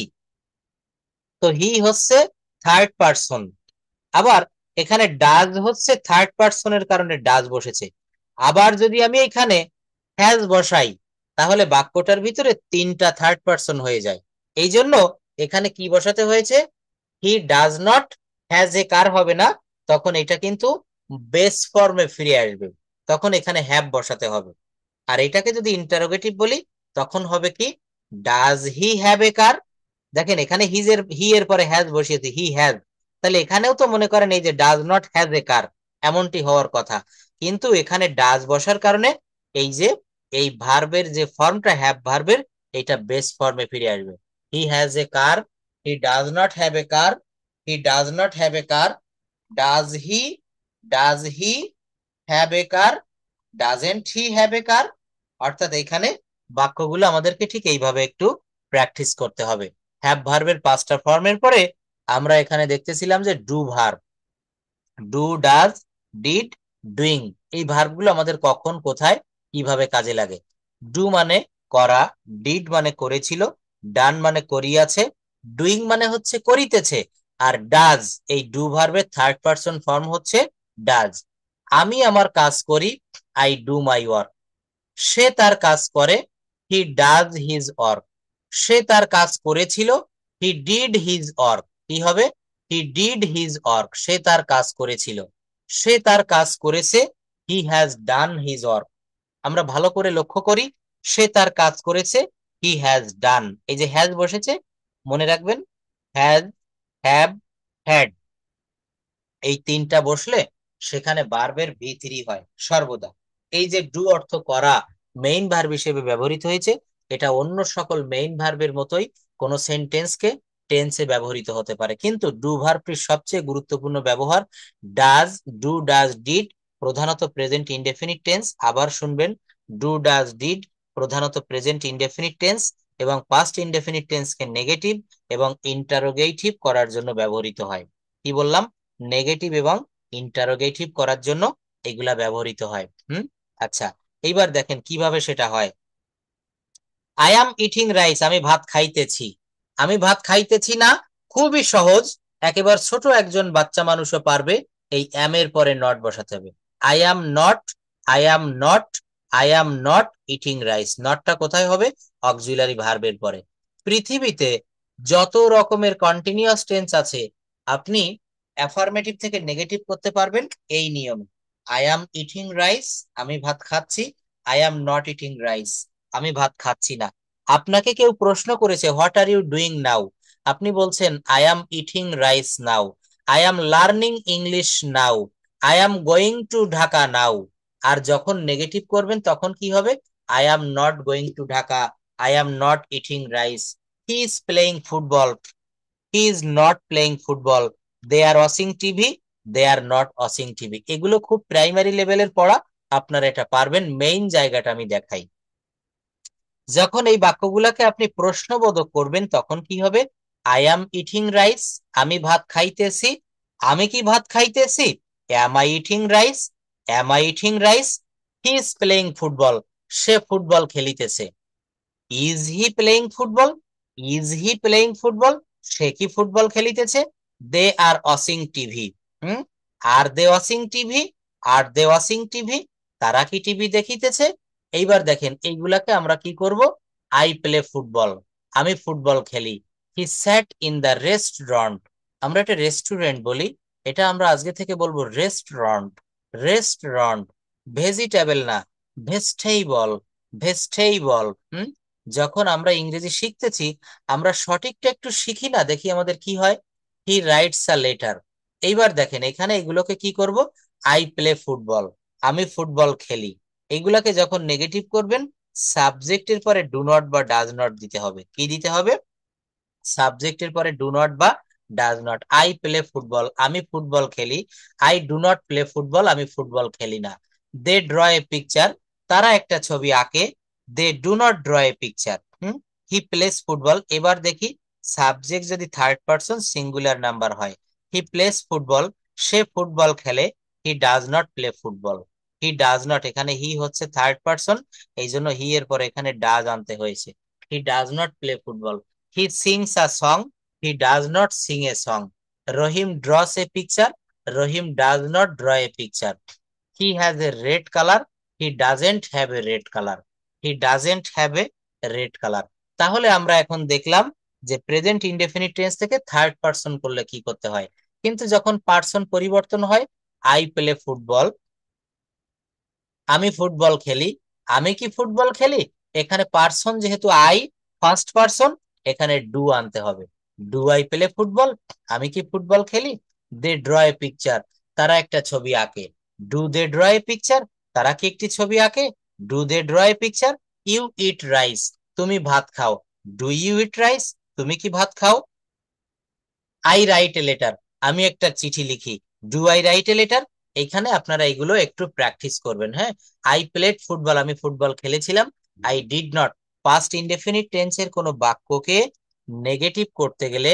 তো হি হচ্ছে থার্ড পারসন। আবার এখানে ডাজ হচ্ছে থার্ড পারসনের কারণে ডাজ বসেছে। আবার যদি আমি এখানে হ্যাজ বসাই, তাহলে বাক্যটার ভিতরে তিনটা থার্ড পারসন হয়ে যায়। এই জন্য এখানে কি বসাতে হয়েছে? He does not has a car হবে না, তখন এটা কিন্তু বেস ফর্মে ফিরে আসবে, তখন এখানে হ্যাভ বসাতে হবে। আর এটাকে যদি ইন্টারোগেটিভ বলি, তখন হবে কি, ডাজ হি হ্যাভ এ কার। দেখেন এখানে হি এর পরে হ্যাজ বসিয়েছি, হি হ্যাজ। তাহলে এখানেও তো মনে করেন এই যে ডাজ নট হ্যাজ এ কার, এমনটি হওয়ার কথা। কিন্তু এখানে ডাজ বসার কারণে এই যে এই ভার্বের যে ফর্মটা, হ্যাভ ভার্বের, এটা বেস ফর্মে ফিরে আসবে। He has a car, he does not have a car, he does not have a car, does he, does he have a car, doesn't he have a car. অর্থাৎ এখানে বাক্যগুলো আমাদেরকে ঠিক এইভাবে একটু প্র্যাকটিস করতে হবে। হ্যাভ ভার্বের পাঁচটা ফর্মের পরে আমরা এখানে দেখতেছিলাম যে do verb, do, does, did, doing. এই ভার্বগুলো আমাদের কখন, কোথায়, কিভাবে কাজে লাগে। ডু মানে করা, ডিড মানে করেছিল, ডান মানে করিয়াছে, ডুইং মানে হচ্ছে করিতেছে, আর ডাজ, এই ডু ভার্বের থার্ড পারসন ফর্ম হচ্ছে ডাজ। আমি আমার কাজ করি, আই ডু মাই ওয়ার্ক। সে তার কাজ করে, হি ডাজ হিজ ওয়ার্ক। সে তার কাজ করেছিল, হি ডিড হিজ ওয়ার্ক। কি হবে? হি ডিড হিজ ওয়ার্ক, সে তার কাজ করেছিল। সে তার কাজ করেছে, he has done his work. আমরা ভালো করে লক্ষ্য করি, সে তার কাজ করেছে, হি হ্যাজ ডান। এই যে হ্যাজ বসেছে, মনে রাখবেন, হ্যাজ, হ্যাভ, হ্যাড, এই তিনটা বসলে সেখানে ভার্বের V3 হয় সর্বদা। এই যে ডু অর্থ করা মেইন ভার্ব হিসেবে ব্যবহৃত হয়েছে, এটা অন্য সকল মেইন ভার্বের মতোই কোন সেন্টেন্সকে টেন্সে ব্যবহৃত হতে পারে, কিন্তু ডু ভার্বটির সবচেয়ে গুরুত্বপূর্ণ ব্যবহার ডাজ, ডু, ডাজ, ডিড প্রধানত প্রেজেন্ট ইনডেফিনিট টেন্স। আবার শুনবেন, ডু, ডাজ, ডিড প্রধানত প্রেজেন্ট ইনডেফিনিট টেন্স, এবং পাস্ট ইনডেফিনিট টেন্সকে নেগেটিভ এবং ইন্টারোগেটিভ করার জন্য ব্যবহৃত হয়। কি বললাম? নেগেটিভ এবং ইন্টারোগেটিভ করার জন্য এগুলা ব্যবহৃত হয়। আচ্ছা, এইবার দেখেন কিভাবে সেটা হয়। আই অ্যাম ইটিং রাইস, আমি ভাত খাইতেছি। আমি ভাত খাইতেছি না, খুবই সহজ, একেবারে ছোট একজন বাচ্চা মানুষও পারবে এই অ্যাম এর পরে নট বসাতে হবে। I am not, I am not, I am not eating rice. নটটা কোথায় হবে? অক্সিলারি ভার্বের পরে। পৃথিবীতে যত রকমের কন্টিনিউয়াস টেন্স আছে, আপনি অ্যাফার্মেটিভ থেকে নেগেটিভ করতে পারবেন এই নিয়মে। আই অ্যাম ইটিং রাইস, আমি ভাত খাচ্ছি। I am not eating rice, আমি ভাত খাচ্ছি না। আপনাকে কেউ প্রশ্ন করেছে what are you doing now, আপনি বলছেন I am eating rice now, I am learning English now, I am going to Dhaka now. আর যখন নেগেটিভ করবেন তখন কি হবে? I am not going to Dhaka, I am not eating rice, he is playing football, he is not playing football, they are watching TV, they are not watching TV. এগুলো খুব primary লেভেলের পড়া, আপনারা এটা পারবেন। মেইন জায়গাটা আমি দেখাই। যখন এই বাক্যগুলাকে আপনি প্রশ্নবোধক করবেন, তখন কি হবে? আই অ্যাম ইটিং রাইস, আমি ভাত খাইতেছি। আমি কি ভাত খাইতেছি? Am I eating rice, am I eating rice? He is playing football, সে ফুটবল খেলিতেছে। Is he playing football, is he playing football, সে কি ফুটবল খেলিতেছে। They are watching TV, are they watching TV, are they watching TV, তারা কি TV দেখিতেছে। এইবার দেখেন এইগুলাকে আমরা কি করব, আই প্লে ফুটবল, আমি ফুটবল খেলি। হি স্যাট ইন দ্য রেস্টুরেন্ট, আমরা এটা রেস্টুরেন্ট বলি, এটা আমরা আজকে থেকে বলবো রেস্টুরেন্ট, রেস্টুরেন্ট। ভেজিটেবল না, ভেজিটেবল, ভেজিটেবল। যখন আমরা ইংরেজি শিখতেছি আমরা সঠিকটা একটু শিখি না, দেখি আমাদের কি হয়। He writes a letter. এইবার দেখেন এখানে এগুলোকে কি করব, আই প্লে ফুটবল, আমি ফুটবল খেলি। এইগুলাকে যখন নেগেটিভ করবেন সাবজেক্টের পরে ডু নট বা ডাজ নট দিতে হবে। কি দিতে হবে, সাবজেক্টের পরে ডু নট বা does not. I play football, আমি ফুটবল খেলি। I do not play football, আমি ফুটবল খেলি না। দে ড্র এ পিকচার, তারা একটা ছবি আঁকে। They do not draw a picture. He plays football, এবার দেখি সাবজেক্ট যদি থার্ড পারসন সিঙ্গুলার নাম্বার হয়। হি প্লেস ফুটবল, সে ফুটবল খেলে। He does not play football, he does not, এখানে হি হচ্ছে থার্ড পারসন, এই জন্য হি এর পরে এখানে ডাজ আনতে হয়েছে। He does not play football. He sings a song. He does not sing a song. Rahim draws a picture. Rahim does not draw a picture. He has a red color. He doesn't have a red color. He doesn't have a red color. তাহলে আমরা এখন দেখলাম যে present indefinite tense থেকে third person করলে কি করতে হয়। কিন্তু যখন পারসন পরিবর্তন হয়, আই প্লে ফুটবল, আমি ফুটবল খেলি। আমি কি ফুটবল খেলি, এখানে পারসন যেহেতু আই, ফার্স্ট পারসন, এখানে ডু আনতে হবে। ডু আই প্লে ফুটবল, আমি কি ফুটবল খেলি। দে ড্র এ পিকচার, তারা একটা ছবি আঁকে। Do they draw a picture, তারা কি একটি ছবি আঁকে। Do they draw a picture. You eat rice, তুমি ভাত খাও। ডু ইউ ইট রাইস, তুমি কি ভাত খাও। আই রাইট এ লেটার, আমি একটা চিঠি লিখি। Do I right a letter, এইখানে আপনারা এগুলো একটু প্র্যাকটিস করবেন। হ্যাঁ, আই প্লেড ফুটবল, আমি ফুটবল খেলেছিলাম। I did not, past indefinite টেন্সের কোনো বাক্যকে নেগেটিভ করতে গেলে,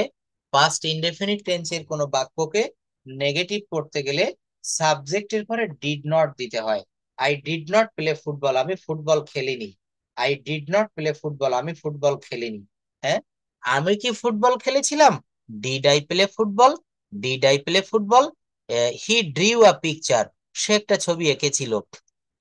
পাস্ট ইনডেফিনিট টেন্সের কোনো বাক্যকে নেগেটিভ করতে গেলে সাবজেক্টের পরে ডিড নট দিতে হয়। I did not play football, আমি ফুটবল খেলিনি। I did not play football, আমি ফুটবল খেলিনি। হ্যাঁ, আমি কি ফুটবল খেলেছিলাম। Did I play football, did I play football. He drew a picture, সে একটা ছবি এঁকেছিল।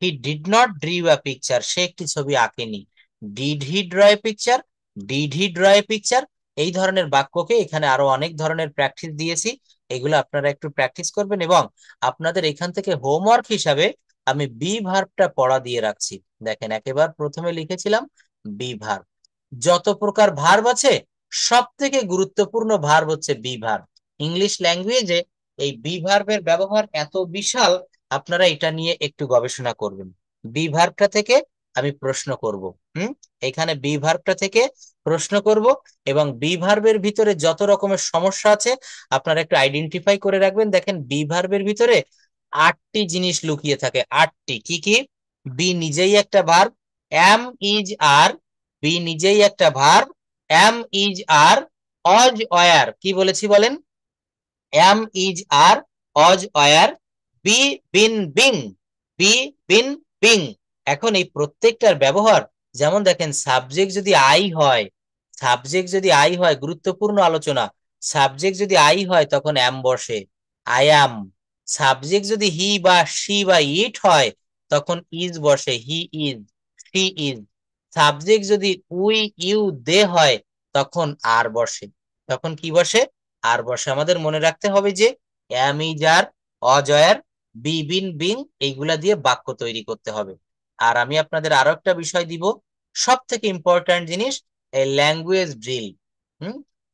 He did not drew a picture, সে একটি ছবি আঁকেনি। Did he draw a picture, did he draw a picture. এই ধরনের বাক্যকে এখানে আরো অনেক ধরনের প্র্যাকটিস দিয়েছি, এগুলো আপনারা একটু প্র্যাকটিস করবেন। এবং আপনাদের এখান থেকে হোমওয়ার্ক হিসাবে আমি বি ভার্বটা পড়া দিয়ে রাখছি। দেখেন একেবারে প্রথমে লিখেছিলাম বি ভার্ব। যত প্রকার ভার্ব আছে সব থেকে গুরুত্বপূর্ণ ভার্ব হচ্ছে বি ভার্ব। ইংলিশ ল্যাঙ্গুয়েজে এই বি ভার্বের ব্যবহার এত বিশাল, আপনারা এটা নিয়ে একটু গবেষণা করবেন। বি ভার্বটা থেকে আমি প্রশ্ন করব। এখানে বি ভার্বটা থেকে প্রশ্ন করব, এবং বি ভার্বের ভিতরে যত রকমের সমস্যা আছে আপনারা একটু আইডেন্টিফাই করে রাখবেন। দেখেন বি ভার্বের ভিতরে 8টি জিনিস লুকিয়ে থাকে। 8টি, কি কি। বি নিজেই একটা verb, am is are, be নিজেই একটা verb, am is are, was wire, কি বলেছি বলেন। M is are, was were, be been being, be been being. এখন এই প্রত্যেকটার ব্যবহার, যেমন দেখেন সাবজেক্ট যদি আই হয়, সাবজেক্ট যদি আই হয়, গুরুত্বপূর্ণ আলোচনা, সাবজেক্ট যদি আই হয় তখন এম বসে, আই অ্যাম। সাবজেক্ট যদি হি বা শি বা ইট হয় তখন ইজ বসে, he is, she is. Subject যদি উই ইউ দে হয় তখন আর বসে, তখন কি বসে, আর বসে। আমাদের মনে রাখতে হবে যে am is are, was were, be been being, এইগুলা দিয়ে বাক্য তৈরি করতে হবে। আর আমি আপনাদের আরো একটা বিষয় দিব, সব থেকে ইম্পর্ট্যান্ট জিনিস, এই ল্যাঙ্গুয়েজ ড্রিল।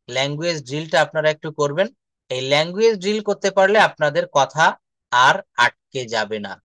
ল্যাঙ্গুয়েজ ড্রিলটা আপনারা একটু করবেন। এই ল্যাঙ্গুয়েজ ড্রিল করতে পারলে আপনাদের কথা আর আটকে যাবে না।